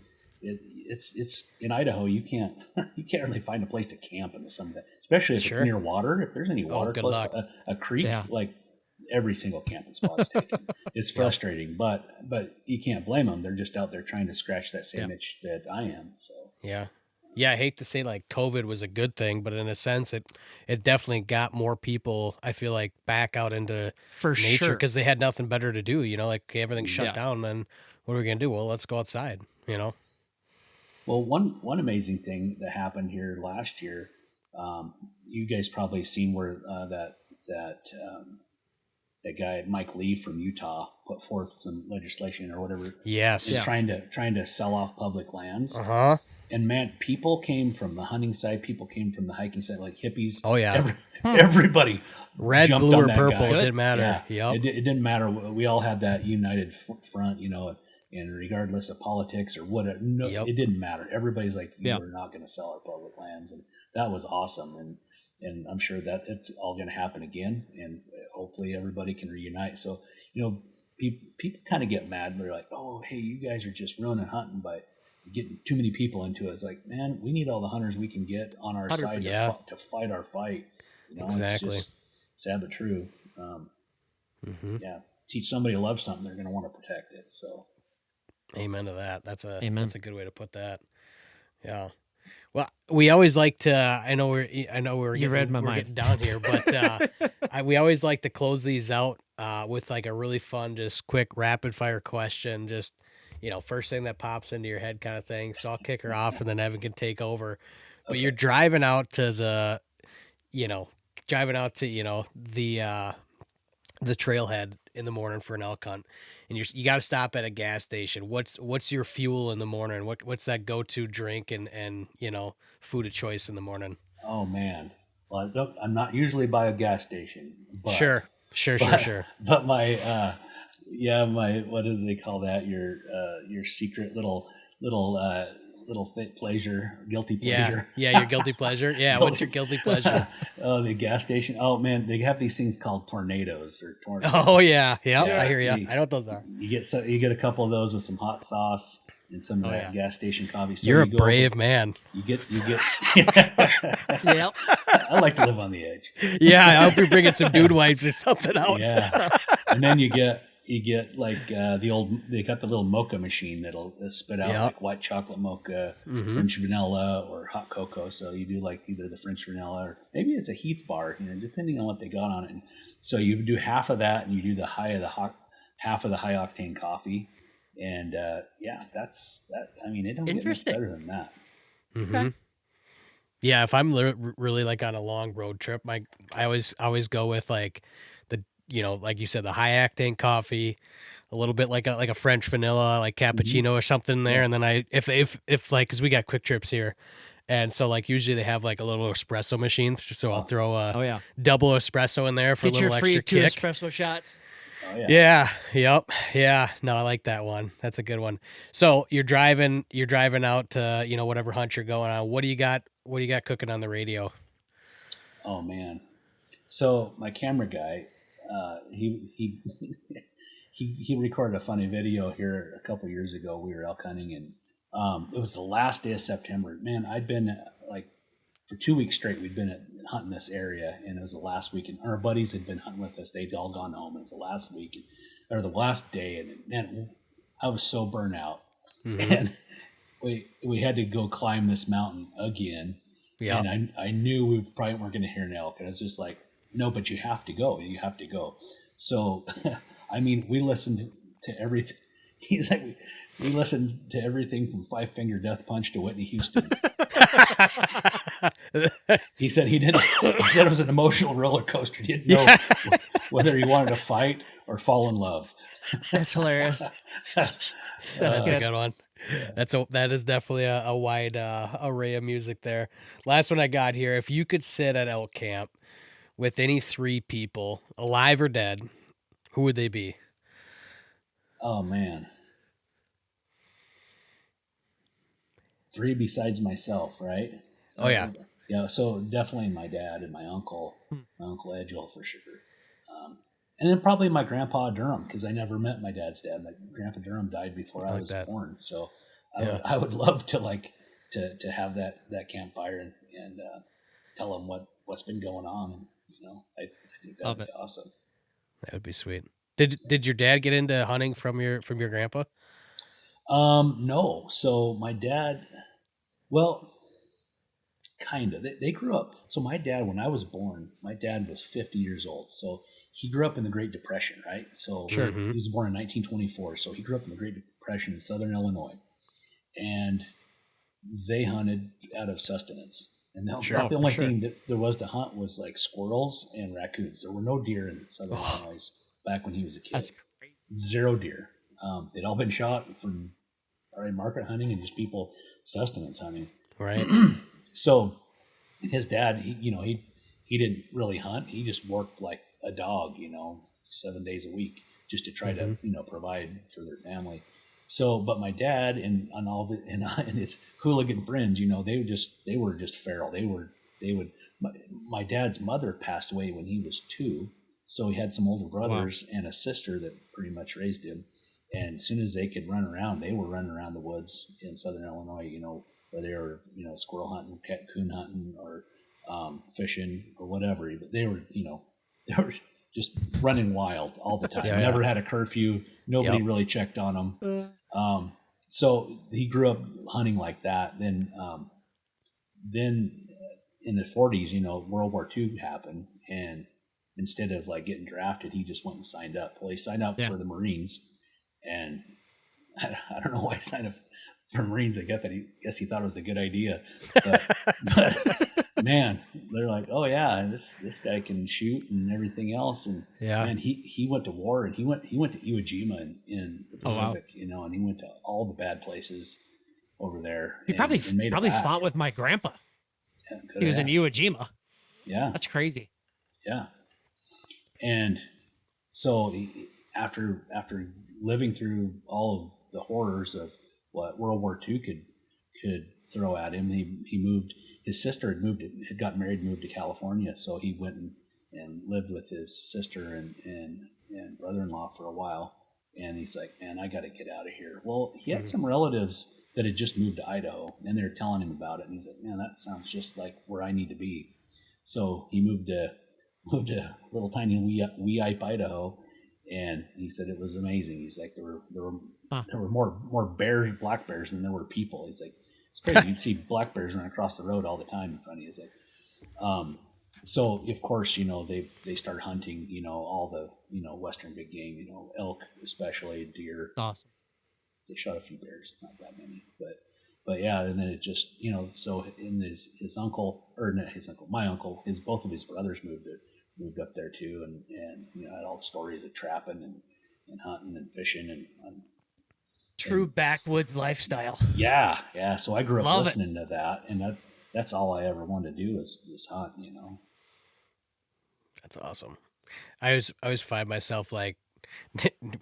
It's in Idaho. You can't you can't really find a place to camp in the summer, especially if it's Sure. near water. If there's any Oh, water good close luck. by a creek, Yeah. like every single camping spot's taken. It's Yep. frustrating, but you can't blame them. They're just out there trying to scratch that same Yeah. itch that I am. So Yeah. Yeah, I hate to say like COVID was a good thing, but in a sense it definitely got more people, I feel like, back out into For nature sure. because they had nothing better to do, like everything's shut Yeah. down, then what are we going to do? Well, let's go outside. well, one amazing thing that happened here last year, You guys probably seen where that guy Mike Lee from Utah put forth some legislation or whatever. Yes. Is trying to sell off public lands. Uh-huh. And man, people came from the hunting side, people came from the hiking side, like hippies. Oh, yeah. Everybody Red, jumped blue, on or that purple. guy. It didn't matter. Yeah. Yep. It didn't matter. We all had that united front, and regardless of politics or whatever, it didn't matter. Everybody's like, we're not going to sell our public lands. And that was awesome. And I'm sure that it's all going to happen again. And hopefully everybody can reunite. So, people kind of get mad. They're like, oh, hey, you guys are just ruining hunting by getting too many people into it. It's like, man, we need all the hunters we can get on our side to fight our fight. Exactly. It's just sad but true. Yeah, teach somebody to love something, they're going to want to protect it. So, amen to that. That's a Amen. That's a good way to put that. Yeah. Well, we always like to. I know we're getting down here, but we always like to close these out with like a really fun, just quick rapid fire question. Just first thing that pops into your head, kind of thing. So I'll kick her off, and then Evan can take over. But okay. You're driving out to the trailhead in the morning for an elk hunt, and you got to stop at a gas station. What's your fuel in the morning? What's that go-to drink and food of choice in the morning? Oh man, well I'm not usually by a gas station. But, Sure. But my what do they call that? Your secret little pleasure, guilty pleasure. Yeah, your guilty pleasure. Yeah, what's your guilty pleasure? Oh, the gas station. Oh man, they have these things called tornadoes or tornadoes. Oh yeah, I hear you. I know what those are. You get a couple of those with some hot sauce and some of that gas station coffee. So you're a brave man. You get. Yep. I like to live on the edge. Yeah, I hope you're bringing some dude wipes or something out. Yeah, and then you get like they got the little mocha machine that'll spit out like white chocolate mocha, French vanilla, or hot cocoa. So you do like either the French vanilla or maybe it's a Heath bar, depending on what they got on it. And so you do half of that, and you do half of the high octane coffee, and that's that. I mean, it don't get much better than that. Mm-hmm. Yeah, if I'm really like on a long road trip, I always go with like like you said, the high octane coffee, a little bit like a French vanilla, like cappuccino or something there. And then if like, cause we got quick trips here. And so like, usually they have like a little espresso machine. So I'll throw a double espresso in there for a little extra kick. Get your free 2 espresso shots. Oh, yeah. Yeah. Yep. Yeah. No, I like that one. That's a good one. So you're driving out to, whatever hunt you're going on. What do you got cooking on the radio? Oh man. So my camera guy, he recorded a funny video here a couple years ago. We were elk hunting, and it was the last day of September. Man, I'd been like for 2 weeks straight. We'd been hunting this area, and it was the last week. And our buddies had been hunting with us. They'd all gone home. And it's the last week, or the last day. And man, I was so burnt out, and we had to go climb this mountain again. Yeah, and I knew we probably weren't going to hear an elk, and I was just like, no, but you have to go. You have to go. So, I mean, we listened to everything. He's like, we listened to everything from Five Finger Death Punch to Whitney Houston. He said he didn't. He said it was an emotional roller coaster. He didn't know whether he wanted to fight or fall in love. That's hilarious. That's a good one. That is definitely a wide array of music there. Last one I got here. If you could sit at elk camp with any 3 people, alive or dead, who would they be? Oh man, 3 besides myself, right? Oh yeah, yeah. So definitely my dad and my uncle Edgel for sure, and then probably my grandpa Durham, because I never met my dad's dad. My grandpa Durham died before I was born, so I would love to to have that campfire and tell them what's been going on. And, I think that would be awesome. That would be sweet. Did your dad get into hunting from your grandpa? No. So my dad, well, kind of. They grew up. So my dad, when I was born, my dad was 50 years old. So he grew up in the Great Depression, right? So he was born in 1924. So he grew up in the Great Depression in Southern Illinois, and they hunted out of sustenance. And Sure. about the only sure. thing that there was to hunt was like squirrels and raccoons. There were no deer in southern Illinois back when he was a kid. That's crazy. Zero deer. They'd all been shot from probably market hunting and just people sustenance hunting. Right. So his dad, he didn't really hunt. He just worked like a dog, 7 days a week just to try to, provide for their family. So, but my dad and and his hooligan friends, they were just feral. My dad's mother passed away when he was 2. So he had some older brothers and a sister that pretty much raised him. And as soon as they could run around, they were running around the woods in southern Illinois, where they were, squirrel hunting, coon hunting, or fishing or whatever. But they were just running wild all the time. Never had a curfew. Nobody really checked on them. So he grew up hunting like that. Then in the 40s, World War II happened, and instead of like getting drafted, he just went and signed up. Well, he signed up for the Marines, and I don't know why he signed up for Marines. I guess he thought it was a good idea, but man, they're like, oh yeah, this guy can shoot and everything else, and man, he went to war, and he went to Iwo Jima in the Pacific, and he went to all the bad places over there. He probably fought with my grandpa. Yeah, he was in Iwo Jima. Yeah, that's crazy. Yeah, and so after living through all of the horrors of what World War II could throw at him, he moved. His sister had gotten married, and moved to California, so he went and lived with his sister and brother-in-law for a while. And he's like, man, I got to get out of here. Well, he had some relatives that had just moved to Idaho, and they were telling him about it. And he's like, man, that sounds just like where I need to be. So he moved to little tiny Weippe, Idaho, and he said it was amazing. He's like, there were more bears, black bears, than there were people. He's like, it's crazy. You'd see black bears running across the road all the time in front of you. It's like, so of course, they start hunting, all the, Western big game, elk, especially deer. Awesome. They shot a few bears, not that many, but yeah. And then it just, so in his uncle, or not his uncle, my uncle, both of his brothers moved up there too. And had all the stories of trapping and hunting and fishing and true backwoods lifestyle. Yeah. So I grew up Love listening to that, and that's all I ever wanted to do was hunt. That's awesome. I always find myself like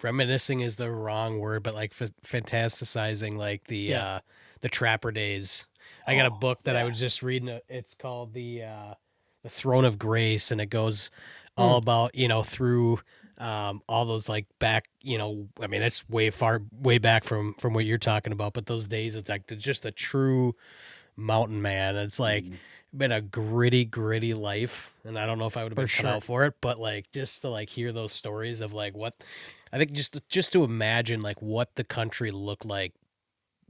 reminiscing is the wrong word, but like fantasticizing like the trapper days. I got a book that I was just reading. It's called the Throne of Grace, and it goes all about through all those like back, I mean, it's way back from what you're talking about, but those days it's like just a true mountain man. It's like been a gritty life, and I don't know if I would have been cut out for it, but like just to like hear those stories of like what I think just to imagine like what the country looked like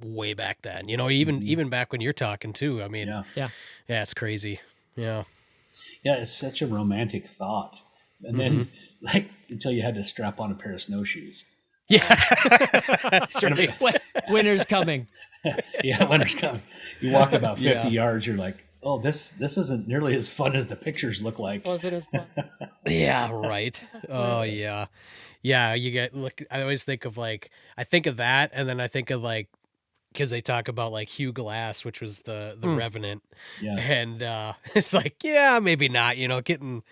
way back then, even back when you're talking too. I mean, yeah, it's crazy. Yeah, it's such a romantic thought, and then like until you had to strap on a pair of snowshoes. Yeah, winter's coming. Yeah, winter's coming. You walk about 50 yards, you're like, oh, this isn't nearly as fun as the pictures look like. Was it as fun? Yeah, right. Oh yeah. You I always think of like, I think of that, and then I think of like, because they talk about like Hugh Glass, which was the Revenant, and it's like, yeah, maybe not, getting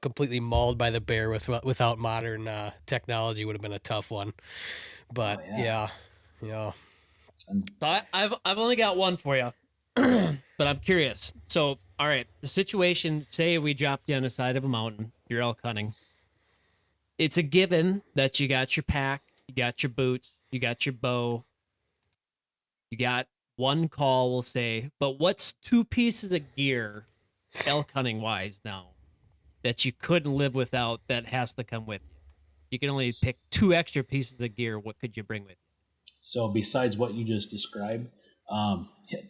completely mauled by the bear without modern technology would have been a tough one. But yeah. So I've only got one for you, but I'm curious. So, all right, the situation, say we dropped you on the side of a mountain, you're elk hunting. It's a given that you got your pack, you got your boots, you got your bow, you got one call, we'll say, but what's 2 pieces of gear, elk hunting wise now, that you couldn't live without that has to come with you? You can only pick 2 extra pieces of gear. What could you bring with you? So besides what you just described,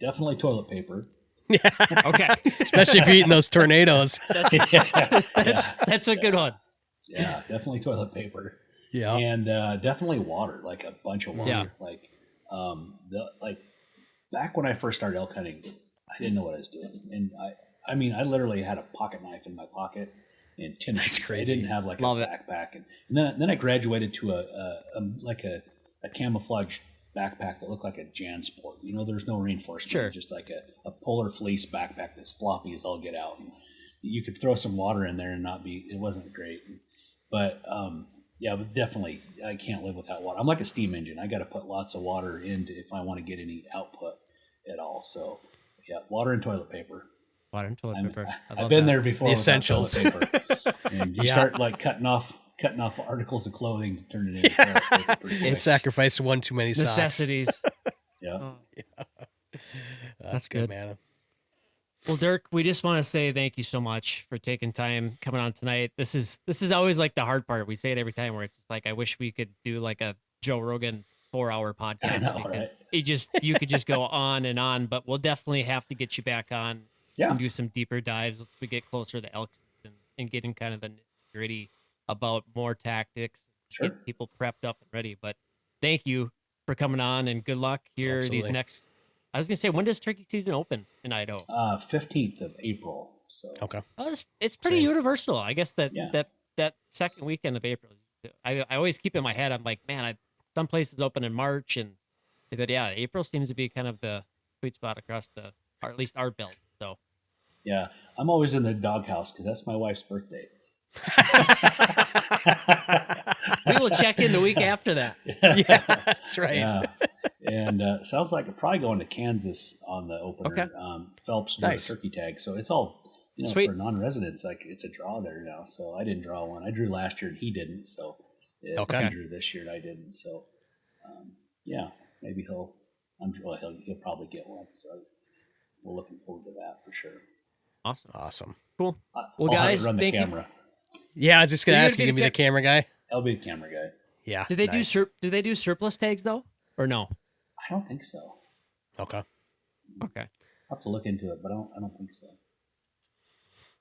definitely toilet paper. Yeah. Okay. Especially if you're eating those tornadoes. That's a good one. Yeah, definitely toilet paper. Yeah. And definitely water, like a bunch of water. Yeah. Like back when I first started elk hunting, I didn't know what I was doing. And I mean, I literally had a pocket knife in my pocket and 10 That's shoes. crazy. I didn't have like Love a it. backpack. And then I graduated to a camouflage backpack that looked like a JanSport. You know, there's no reinforcement. Sure. Just like a polar fleece backpack that's floppy as all get out. And you could throw some water in there and it wasn't great. But yeah, but definitely I can't live without water. I'm like a steam engine. I got to put lots of water in if I want to get any output at all. So yeah, water and toilet paper. Water and toilet paper. I've been there before. The with essentials. toilet paper. And you start like cutting off articles of clothing to turn it into toilet paper pretty quick. And sacrifice one too many socks. Necessities. Yeah. That's good. man. Well, Dirk, we just want to say thank you so much for taking time coming on tonight. This is always like the hard part. We say it every time where it's like, I wish we could do like a Joe Rogan 4-hour podcast. I know, because right? you could just go on and on, but we'll definitely have to get you back on Yeah. and do some deeper dives once we get closer to elk season and getting kind of the nitty-gritty about more tactics, Sure. get people prepped up and ready. But thank you for coming on and good luck here these Absolutely. next. I was gonna say, when does turkey season open in Idaho? 15th of April. So Okay. Oh, it's pretty Same. universal. I guess that Yeah. that second weekend of April. I always keep in my head. I'm like, man, some places open in March, and but yeah, April seems to be kind of the sweet spot across or at least our belt. So yeah, I'm always in the doghouse because that's my wife's birthday. we will check in the week after that. Yeah, that's right. Yeah. And sounds like I'm probably going to Kansas on the opener. Okay. Phelps doing Nice. a turkey tag. So it's all, Sweet. for non-residents, like it's a draw there now. So I didn't draw one. I drew last year and he didn't. So Okay. he drew this year and I didn't. So yeah, maybe he'll probably get one. So we're looking forward to that for sure. Awesome. Cool. Well, I'll have guys, it run the thank you. camera. Yeah, I was just gonna You're ask gonna you, be give me the camera guy. I'll be the camera guy. Yeah. Do they nice. do they do surplus tags though, or no? I don't think so. Okay. Okay. I'll have to look into it, but I don't think so.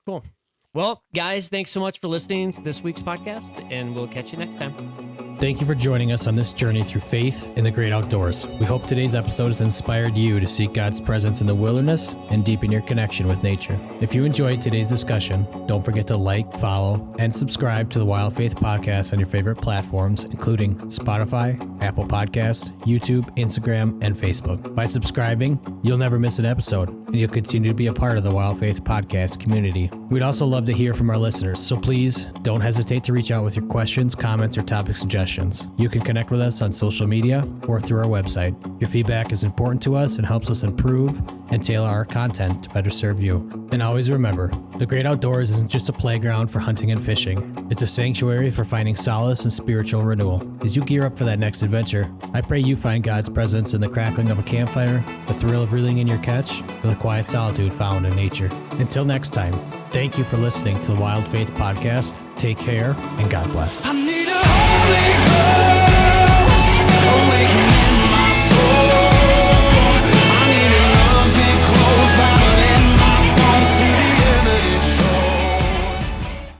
Cool. Well, guys, thanks so much for listening to this week's podcast, and we'll catch you next time. Thank you for joining us on this journey through faith in the great outdoors. We hope today's episode has inspired you to seek God's presence in the wilderness and deepen your connection with nature. If you enjoyed today's discussion, don't forget to like, follow, and subscribe to the Wild Faith Podcast on your favorite platforms, including Spotify, Apple Podcasts, YouTube, Instagram, and Facebook. By subscribing, you'll never miss an episode, and you'll continue to be a part of the Wild Faith Podcast community. We'd also love to hear from our listeners, so please don't hesitate to reach out with your questions, comments, or topic suggestions. You can connect with us on social media or through our website. Your feedback is important to us and helps us improve and tailor our content to better serve you. And always remember, the great outdoors isn't just a playground for hunting and fishing. It's a sanctuary for finding solace and spiritual renewal. As you gear up for that next adventure, I pray you find God's presence in the crackling of a campfire, the thrill of reeling in your catch, or the quiet solitude found in nature. Until next time, thank you for listening to the Wild Faith Podcast. Take care, and God bless. I need a holy